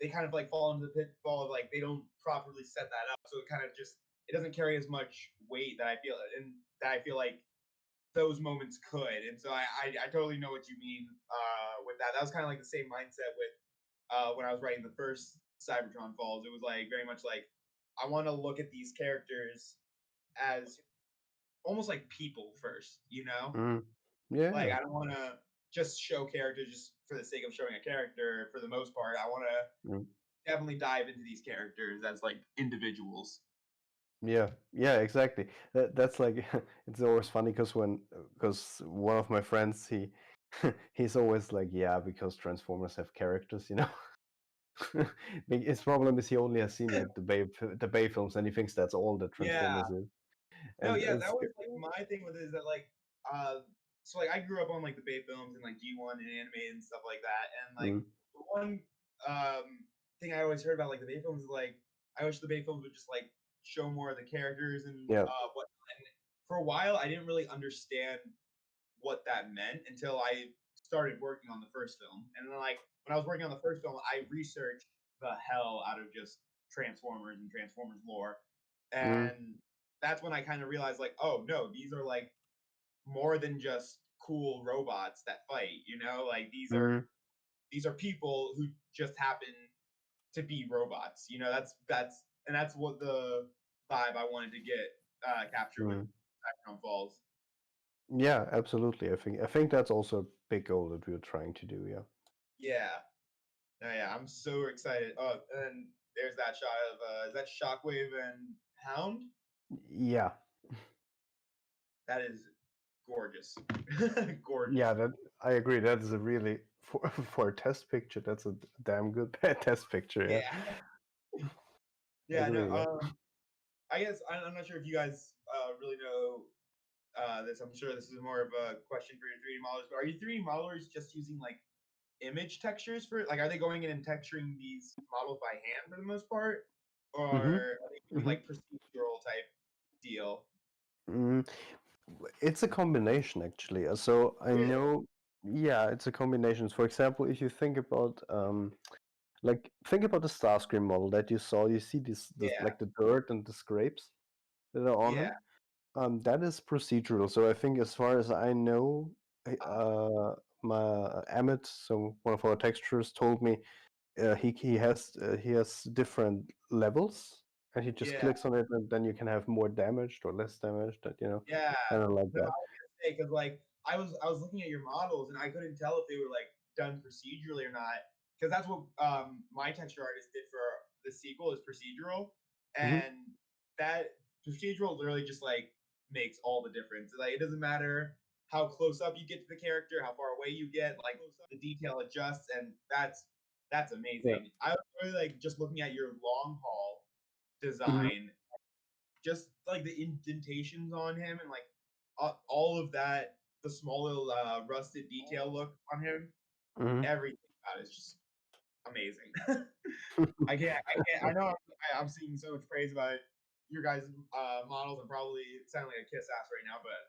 Speaker 4: they kind of like fall into the pitfall of like they don't properly set that up, so it kind of just it doesn't carry as much weight that I feel like those moments could. And so I totally know what you mean with that. That was kind of like the same mindset with when I was writing the first Cybertron Falls. It was like very much like I want to look at these characters as almost like people first, you know?
Speaker 9: mm.
Speaker 4: Like
Speaker 9: Yeah.
Speaker 4: I don't want to just show characters just for the sake of showing a character. For the most part, I want to
Speaker 9: Mm.
Speaker 4: definitely dive into these characters as like individuals.
Speaker 9: Yeah, exactly. That's like it's always funny because one of my friends he's always like, yeah, because Transformers have characters, you know. His problem is he only has seen like the Bay films and he thinks that's all that
Speaker 4: Yeah.
Speaker 9: Transformers is.
Speaker 4: No,
Speaker 9: And
Speaker 4: yeah, that was like my thing with it is that like so like I grew up on like the Bay films and like G1 and anime and stuff like that. And like
Speaker 9: mm,
Speaker 4: the one thing I always heard about like the Bay films is like I wish the Bay films would just like show more of the characters and
Speaker 9: yeah.
Speaker 4: what and for a while I didn't really understand what that meant until I started working on the first film. And then like when I was working on the first film, I researched the hell out of just Transformers and Transformers lore.
Speaker 9: Mm,
Speaker 4: And that's when I kind of realized like, oh no, these are like more than just cool robots that fight, you know? Like
Speaker 9: mm,
Speaker 4: these are people who just happen to be robots. You know, that's what the vibe I wanted to get capture with
Speaker 9: mm.
Speaker 4: Cybertron Falls.
Speaker 9: Yeah, absolutely. I think that's also a big goal that we're trying to do. Yeah.
Speaker 4: Yeah. No, yeah, I'm so excited. Oh, and there's that shot of is that Shockwave and Hound?
Speaker 9: Yeah,
Speaker 4: That is gorgeous. Gorgeous.
Speaker 9: yeah, that I agree. That is a really for a test picture. That's a damn good test picture. Yeah,
Speaker 4: Yeah.
Speaker 9: I
Speaker 4: Yeah, no,
Speaker 9: agree. Yeah.
Speaker 4: I guess I'm not sure if you guys really know this. I'm sure this is more of a question for your 3D modelers, but are you 3D modelers just using like image textures for like are they going in and texturing these models by hand for the most part? Or
Speaker 9: Mm-hmm.
Speaker 4: are they doing
Speaker 9: Mm-hmm.
Speaker 4: like procedural type deal?
Speaker 9: Mm, it's a combination actually. So I
Speaker 4: Really?
Speaker 9: know, yeah, it's a combination. For example, if you think about like think about the Starscream model that you saw. You see this
Speaker 4: Yeah.
Speaker 9: like the dirt and the scrapes that are on
Speaker 4: Yeah.
Speaker 9: him. That is procedural. So I think, as far as I know, my Amit, so one of our texturers, told me he has different levels, and he just
Speaker 4: Yeah.
Speaker 9: clicks on it, and then you can have more damaged or less damaged. That
Speaker 4: Yeah.
Speaker 9: kind of like
Speaker 4: No, I
Speaker 9: that.
Speaker 4: was gonna say because like I was looking at your models and I couldn't tell if they were like done procedurally or not because that's what my texture artist did for the sequel is procedural
Speaker 9: Hmm.
Speaker 4: and that procedural literally just like makes all the difference. Like it doesn't matter how close up you get to the character, how far away you get, like the detail adjusts and that's
Speaker 9: Yeah.
Speaker 4: amazing. I was really like just looking at your long haul
Speaker 9: Hmm.
Speaker 4: design just like the indentations on him and like all of that, the small little rusted detail look on him,
Speaker 9: Hmm.
Speaker 4: everything about it is just amazing. I know I'm seeing so much praise about your guys' models. I'm probably sounding like a kiss ass right now, but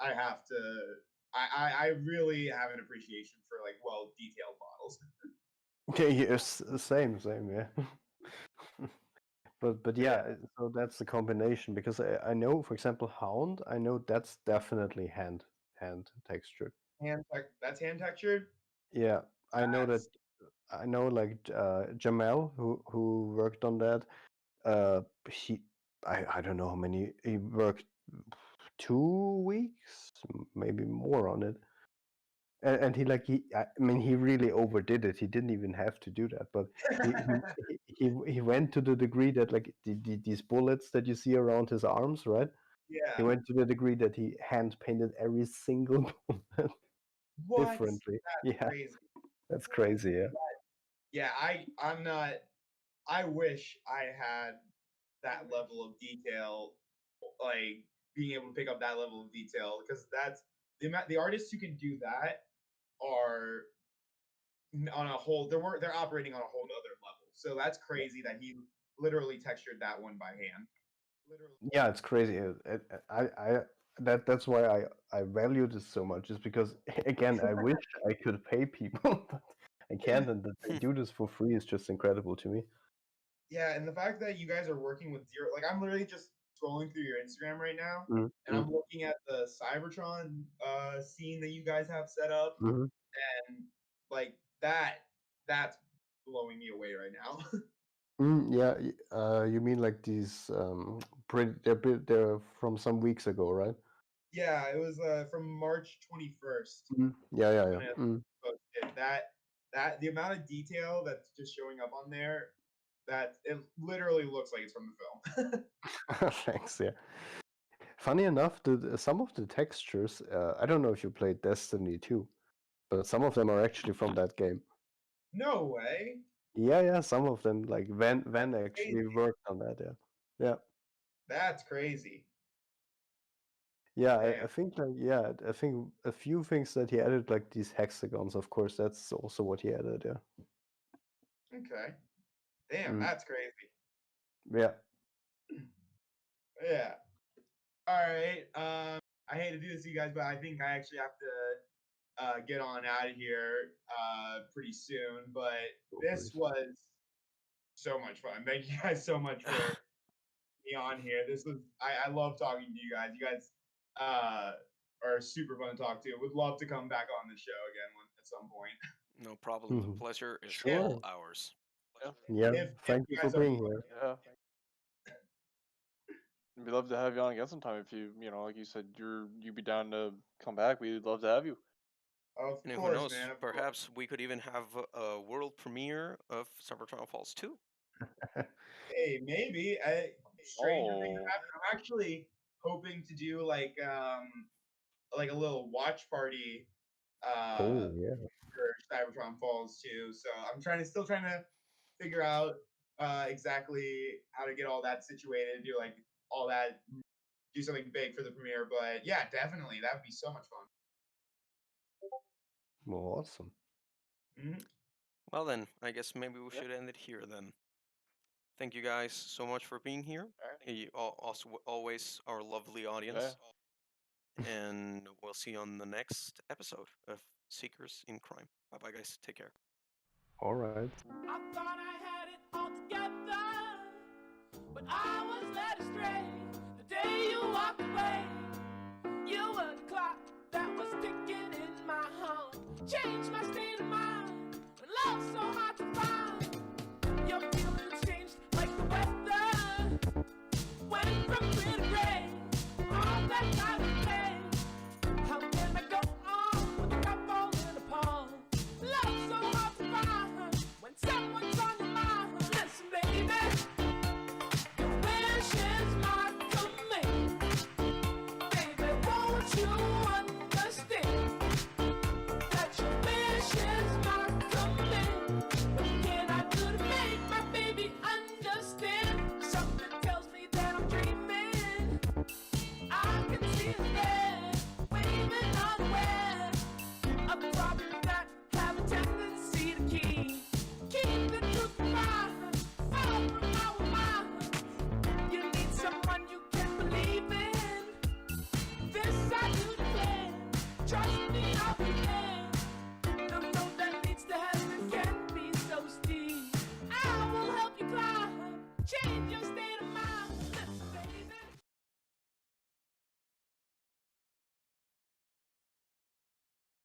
Speaker 4: I have to. I really have an appreciation for like well detailed models.
Speaker 9: Okay. Yes. Same. Yeah. But yeah,
Speaker 4: Yeah,
Speaker 9: so that's the combination, because I know, for example, Hound. I know that's definitely hand textured.
Speaker 4: that's hand textured.
Speaker 9: Yeah, I know that.
Speaker 4: That's
Speaker 9: I know, like, Jamel, who worked on that. He, I don't know how many he worked. 2 weeks, maybe more on it. And he, like, I mean, he really overdid it. He didn't even have to do that, but he went to the degree that, like, these bullets that you see around his arms, right? He
Speaker 4: yeah.
Speaker 9: went to the degree that he hand painted every single bullet
Speaker 4: What?
Speaker 9: differently.
Speaker 4: That's
Speaker 9: Yeah,
Speaker 4: crazy.
Speaker 9: that's crazy. Yeah.
Speaker 4: Yeah, I'm not. I wish I had that level of detail, like being able to pick up that level of detail, because that's the artists who can do that are on a whole. They're operating on a whole other level. So that's crazy that he literally textured that one by hand. Literally.
Speaker 9: Yeah, it's crazy. I that's why I value this so much, is because, again, I wish I could pay people, but I can't, and that they do this for free is just incredible to me.
Speaker 4: Yeah, and the fact that you guys are working with zero, like I'm literally just scrolling through your Instagram right now, and
Speaker 9: Mm-hmm.
Speaker 4: I'm looking at the Cybertron scene that you guys have set up,
Speaker 9: Mm-hmm.
Speaker 4: and like that's blowing me away right now.
Speaker 9: Yeah, you mean like these they're from some weeks ago, right?
Speaker 4: Yeah, it was from March 21st
Speaker 9: Yeah, yeah,
Speaker 4: when
Speaker 9: yeah.
Speaker 4: it posted. That the amount of detail that's just showing up on there, that it literally looks like it's from the film.
Speaker 9: Thanks. Yeah. Funny enough, some of the textures, I don't know if you played Destiny 2, but some of them are actually from that game.
Speaker 4: No way.
Speaker 9: Yeah, yeah, some of them, like Van
Speaker 4: That's crazy.
Speaker 9: actually worked on that. Yeah, yeah,
Speaker 4: That's crazy.
Speaker 9: yeah. I
Speaker 4: Damn.
Speaker 9: think, like, yeah, I think a few things that he added, like these hexagons. Of course, that's also what he added. Yeah.
Speaker 4: Okay. Damn,
Speaker 9: Mm,
Speaker 4: that's crazy.
Speaker 9: yeah.
Speaker 4: Yeah. All right. I hate to do this to you guys, but I think I actually have to get on out of here pretty soon. But
Speaker 9: No
Speaker 4: this
Speaker 9: worries.
Speaker 4: was so much fun. Thank you guys so much for me on here. This was I love talking to you guys. You guys are super fun to talk to. Would love to come back on the show again at some point.
Speaker 2: No problem. The
Speaker 9: Mhm.
Speaker 2: pleasure is
Speaker 4: Yeah.
Speaker 2: all
Speaker 9: Sure.
Speaker 2: ours.
Speaker 3: Yeah,
Speaker 9: Yeah.
Speaker 4: If
Speaker 9: Thank
Speaker 4: you
Speaker 9: you for
Speaker 4: guys are
Speaker 9: being here.
Speaker 3: yeah. We'd love to have you on again sometime if you know, like you said, you'd be down to come back. We'd love to have you.
Speaker 4: of
Speaker 2: And who
Speaker 4: course,
Speaker 2: knows?
Speaker 4: man. Of course.
Speaker 2: Perhaps we could even have a world premiere of Cybertron Falls 2.
Speaker 4: Hey, maybe. stranger things
Speaker 3: Oh.
Speaker 4: have happened. I'm actually hoping to do like a little watch party
Speaker 9: Oh yeah.
Speaker 4: for Cybertron Falls too. So I'm still trying to figure out exactly how to get all that situated, do like all that, do something big for the premiere. But yeah, definitely that would be so much fun.
Speaker 9: Well, awesome.
Speaker 4: Mhm.
Speaker 2: Well then, I guess maybe we
Speaker 3: Yeah.
Speaker 2: should end it here then. Thank you guys so much for being here. You also always our lovely audience. And we'll see you on the next episode of Seekers in Crime. Bye bye, guys. Take care.
Speaker 9: All right.
Speaker 8: I thought I had it all together, but I was led astray. The day you walked away, you were the clock that was ticking in my heart. Changed my state of mind when love's so hard to find. Your feelings changed like the weather, went from clear to gray. All that I would pay. How can I go on with the cup falling apart? Love's so hard to find when someone's on your mind. Listen, baby, your wish is my command. Baby, won't you understand that your wish is my command? What can I do to make my baby understand? Something tells me that I'm dreaming. I can see his head waving unaware of problems that have a tendency to keep the truth behind, far from our minds. You need someone you can believe in. This I do declare. Trust me, I'll be there.